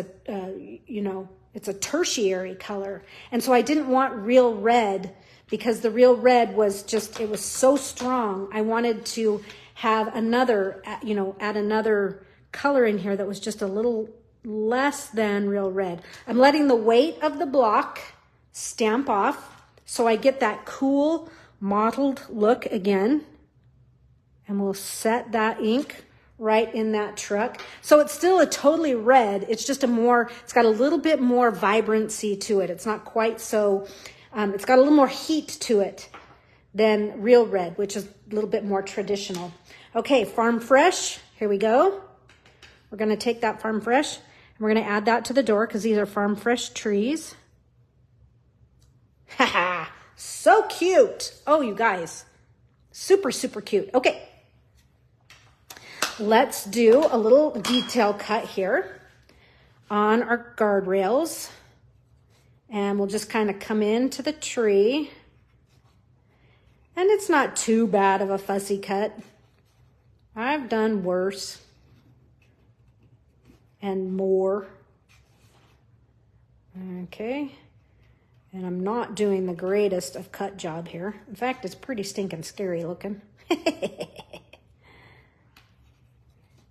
it's a tertiary color. And so I didn't want Real Red because the Real Red was it was so strong. I wanted to have another, add another color in here that was just a little less than Real Red. I'm letting the weight of the block stamp off so I get that cool mottled look again. And we'll set that ink right in that truck. So it's still a totally red. It's just it's got a little bit more vibrancy to it. It's not quite so, it's got a little more heat to it than Real Red, which is a little bit more traditional. Okay, Farm Fresh. Here we go. We're gonna take that Farm Fresh and we're gonna add that to the door because these are Farm Fresh trees. Haha, so cute. Oh, you guys, super, super cute. Okay, let's do a little detail cut here on our guardrails. And we'll just kind of come into the tree. And it's not too bad of a fussy cut. I've done worse and more. Okay. And I'm not doing the greatest of cut job here. In fact, it's pretty stinking scary looking.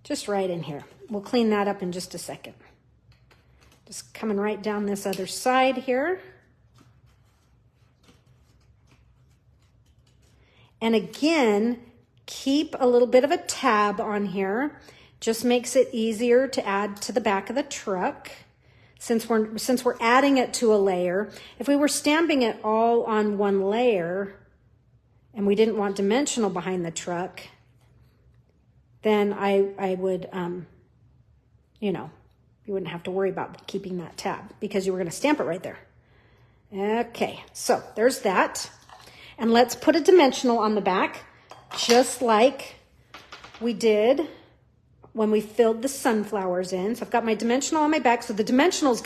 Just right in here. We'll clean that up in just a second. Just coming right down this other side here. And again, keep a little bit of a tab on here. Just makes it easier to add to the back of the truck. Since we're adding it to a layer, if we were stamping it all on one layer and we didn't want dimensional behind the truck, then I would, you know, you wouldn't have to worry about keeping that tab because you were going to stamp it right there. Okay, so there's that. And let's put a dimensional on the back, just like we did when we filled the sunflowers in. So I've got my dimensional on my back. So the dimensional is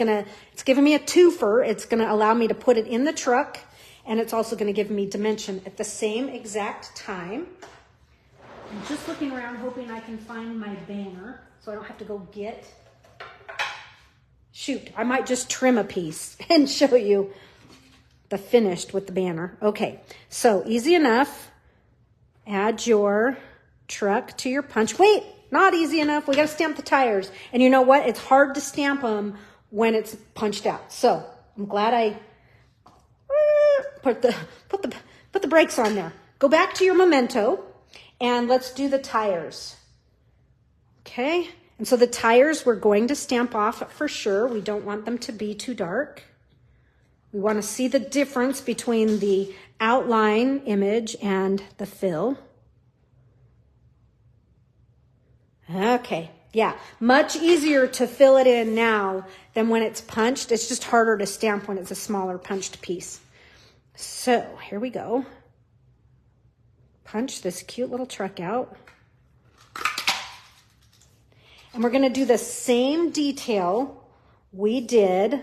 it's giving me a twofer. It's going to allow me to put it in the truck, and it's also going to give me dimension at the same exact time. I'm just looking around hoping I can find my banner so I don't have to go get. Shoot, I might just trim a piece and show you the finished with the banner. Okay, so easy enough. Add your truck to your punch. Wait, not easy enough. We got to stamp the tires. And you know what? It's hard to stamp them when it's punched out. So I'm glad I put the brakes on there. Go back to your memento and let's do the tires. Okay. And so the tires we're going to stamp off for sure. We don't want them to be too dark. We want to see the difference between the outline image and the fill. Okay, yeah, much easier to fill it in now than when it's punched. It's just harder to stamp when it's a smaller punched piece. So here we go. Punch this cute little truck out. And we're going to do the same detail we did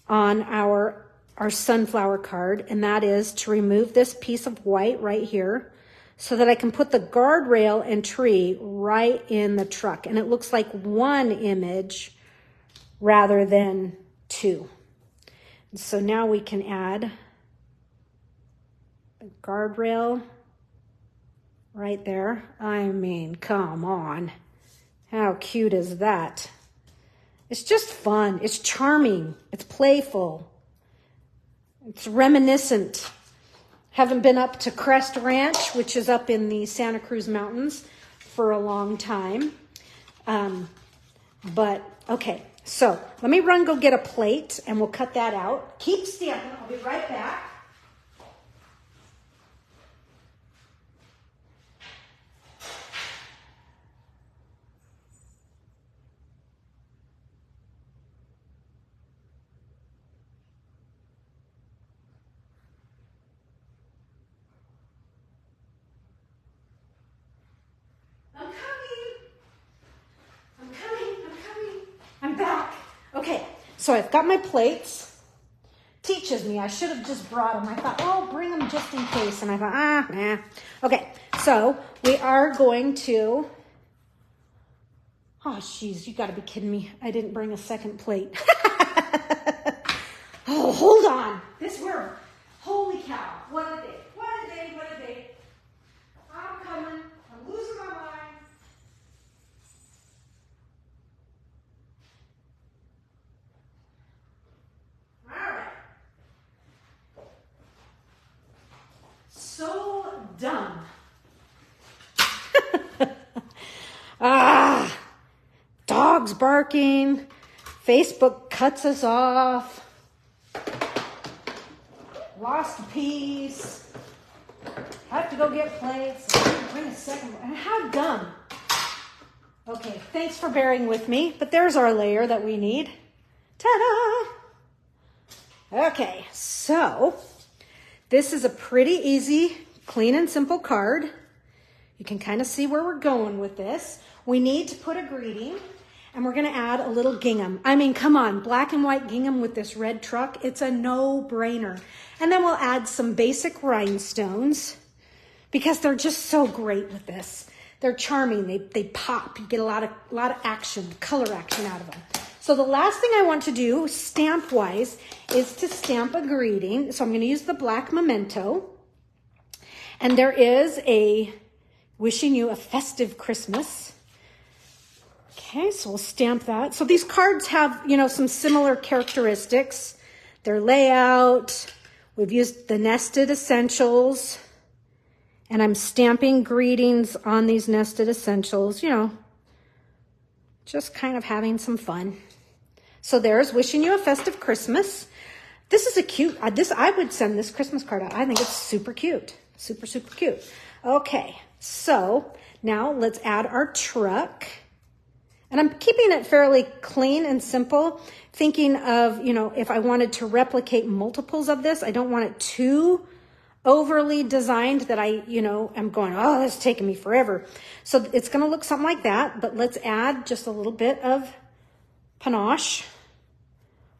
on our sunflower card, and that is to remove this piece of white right here so that I can put the guardrail and tree right in the truck. And it looks like one image rather than two. And so now we can add a guardrail right there. I mean, come on. How cute is that? It's just fun. It's charming. It's playful. It's reminiscent. Haven't been up to Crest Ranch, which is up in the Santa Cruz Mountains, for a long time. But, okay, so let me run go get a plate, and we'll cut that out. Keep stamping. I'll be right back. I'm back. Okay, so I've got my plates. Teaches me I should have just brought them. I thought, oh, bring them just in case. And I thought, nah. Okay, so we are going to, oh, jeez, you got to be kidding me. I didn't bring a second plate. Oh, hold on. This work. Holy cow. What a day. What a day. What a day. I'm coming. I'm losing my mind. So dumb. Dogs barking. Facebook cuts us off. Lost a piece. I have to go get plates. Bring a second one. How dumb. Okay, thanks for bearing with me, but there's our layer that we need. Ta-da! Okay, so this is a pretty easy, clean and simple card. You can kind of see where we're going with this. We need to put a greeting, and we're going to add a little gingham. I mean, come on, black and white gingham with this red truck. It's a no-brainer. And then we'll add some basic rhinestones because they're just so great with this. They're charming. They pop. You get a lot of action, color action out of them. So the last thing I want to do, stamp-wise, is to stamp a greeting. So I'm going to use the black memento. And there is a wishing you a festive Christmas. Okay, so we'll stamp that. So these cards have, some similar characteristics. Their layout. We've used the nested essentials. And I'm stamping greetings on these nested essentials, just kind of having some fun. So there's wishing you a festive Christmas. This is a cute, I would send this Christmas card out. I think it's super cute. Super, super cute. Okay, so now let's add our truck. And I'm keeping it fairly clean and simple, thinking of, if I wanted to replicate multiples of this, I don't want it too overly designed that I, am going, oh, that's taking me forever. So it's going to look something like that, but let's add just a little bit of panache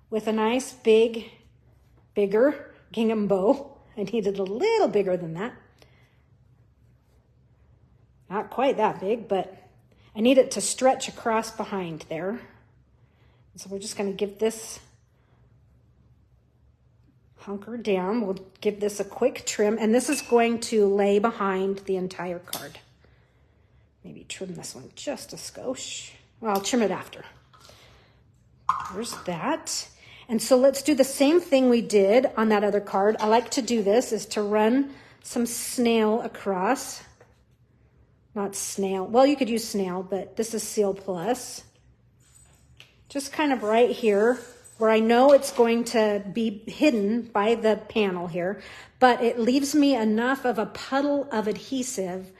with a nice bigger gingham bow. I needed a little bigger than that. Not quite that big, but I need it to stretch across behind there. So we're just going to give this hunker down. We'll give this a quick trim, and this is going to lay behind the entire card. Maybe trim this one just a skosh. Well, I'll trim it after. There's that. And so let's do the same thing we did on that other card. I like to do this, is to run some snail across. Not snail. Well, you could use snail, but this is Seal Plus. Just kind of right here where I know it's going to be hidden by the panel here, but it leaves me enough of a puddle of adhesive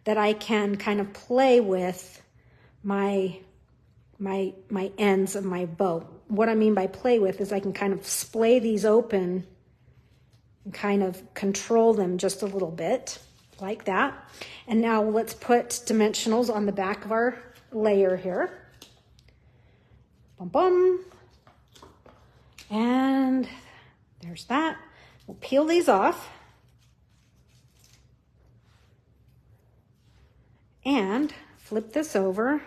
that I can kind of play with my ends of my bow. What I mean by play with is I can kind of splay these open and kind of control them just a little bit like that. And now let's put dimensionals on the back of our layer here. Bum, bum. And there's that. We'll peel these off. And flip this over.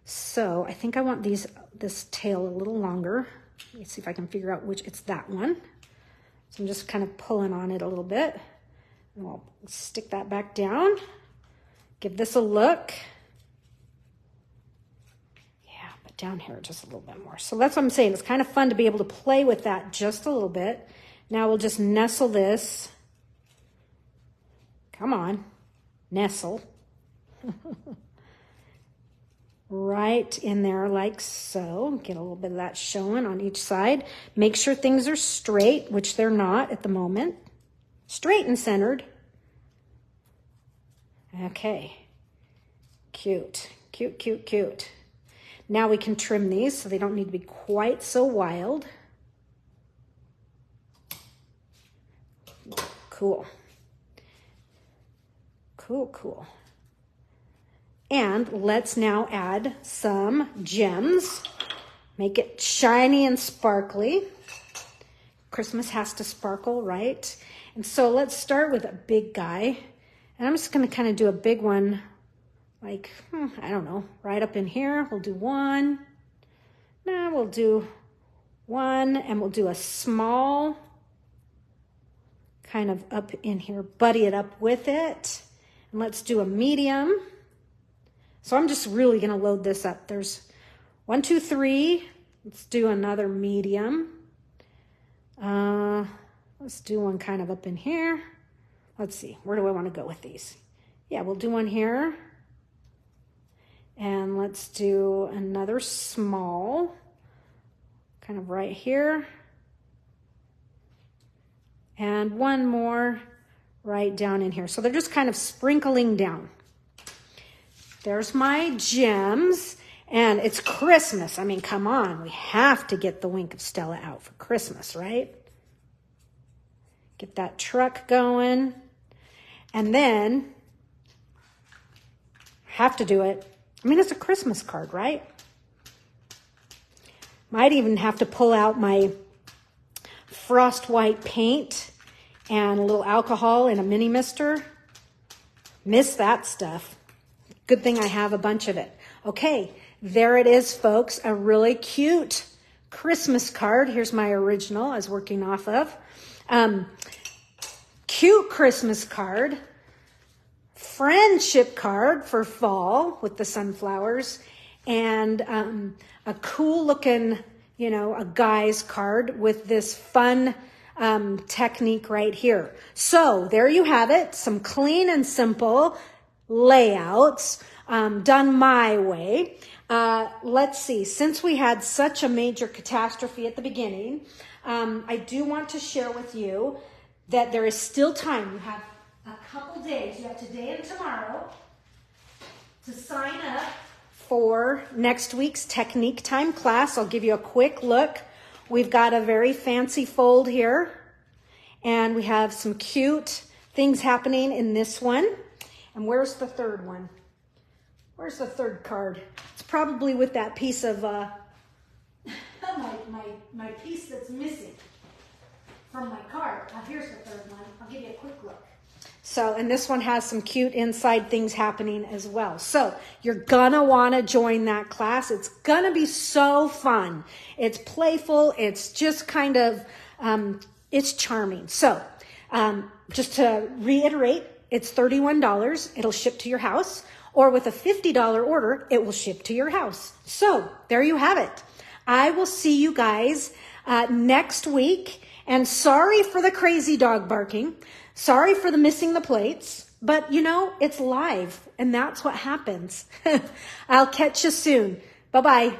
So I think I want this tail a little longer. Let me see if I can figure out which, it's that one. So I'm just kind of pulling on it a little bit. And we'll stick that back down. Give this a look. Yeah, but down here just a little bit more. So that's what I'm saying. It's kind of fun to be able to play with that just a little bit. Now we'll just nestle this. Come on, nestle. Right in there like so. Get a little bit of that showing on each side. Make sure things are straight, which they're not at the moment. Straight and centered. Okay. Cute, cute, cute, cute. Now we can trim these so they don't need to be quite so wild. Cool. Cool, cool. And let's now add some gems. Make it shiny and sparkly. Christmas has to sparkle, right? And so let's start with a big guy. And I'm just going to kind of do a big one, like, I don't know, right up in here. We'll do one. Now we'll do one, and we'll do a small kind of up in here, buddy it up with it. And let's do a medium. So I'm just really going to load this up. There's 1, 2, 3. Let's do another medium. Let's do one kind of up in here. Let's see, where do I want to go with these? Yeah, we'll do one here. And let's do another small, kind of right here. And one more right down in here. So they're just kind of sprinkling down. There's my gems. And it's Christmas. I mean, come on. We have to get the Wink of Stella out for Christmas, right? Get that truck going. And then, have to do it. I mean, it's a Christmas card, right? Might even have to pull out my frost white paint and a little alcohol and a mini mister. Miss that stuff. Good thing I have a bunch of it. Okay, there it is, folks. A really cute Christmas card. Here's my original I was working off of. Cute Christmas card. Friendship card for fall with the sunflowers. And a cool looking, a guy's card with this fun technique right here. So there you have it. Some clean and simple layouts done my way. Let's see. Since we had such a major catastrophe at the beginning, I do want to share with you that there is still time. You have a couple days. You have today and tomorrow to sign up for next week's Technique Time class. I'll give you a quick look. We've got a very fancy fold here, and we have some cute things happening in this one. And where's the third one? Where's the third card? It's probably with that piece of my piece that's missing from my card. Here's the third one. I'll give you a quick look. So, and this one has some cute inside things happening as well. So you're gonna wanna join that class. It's gonna be so fun. It's playful. It's just kind of, it's charming. So just to reiterate, it's $31. It'll ship to your house. Or with a $50 order, it will ship to your house. So there you have it. I will see you guys next week. And sorry for the crazy dog barking. Sorry for the missing the plates. But, it's live. And that's what happens. I'll catch you soon. Bye-bye.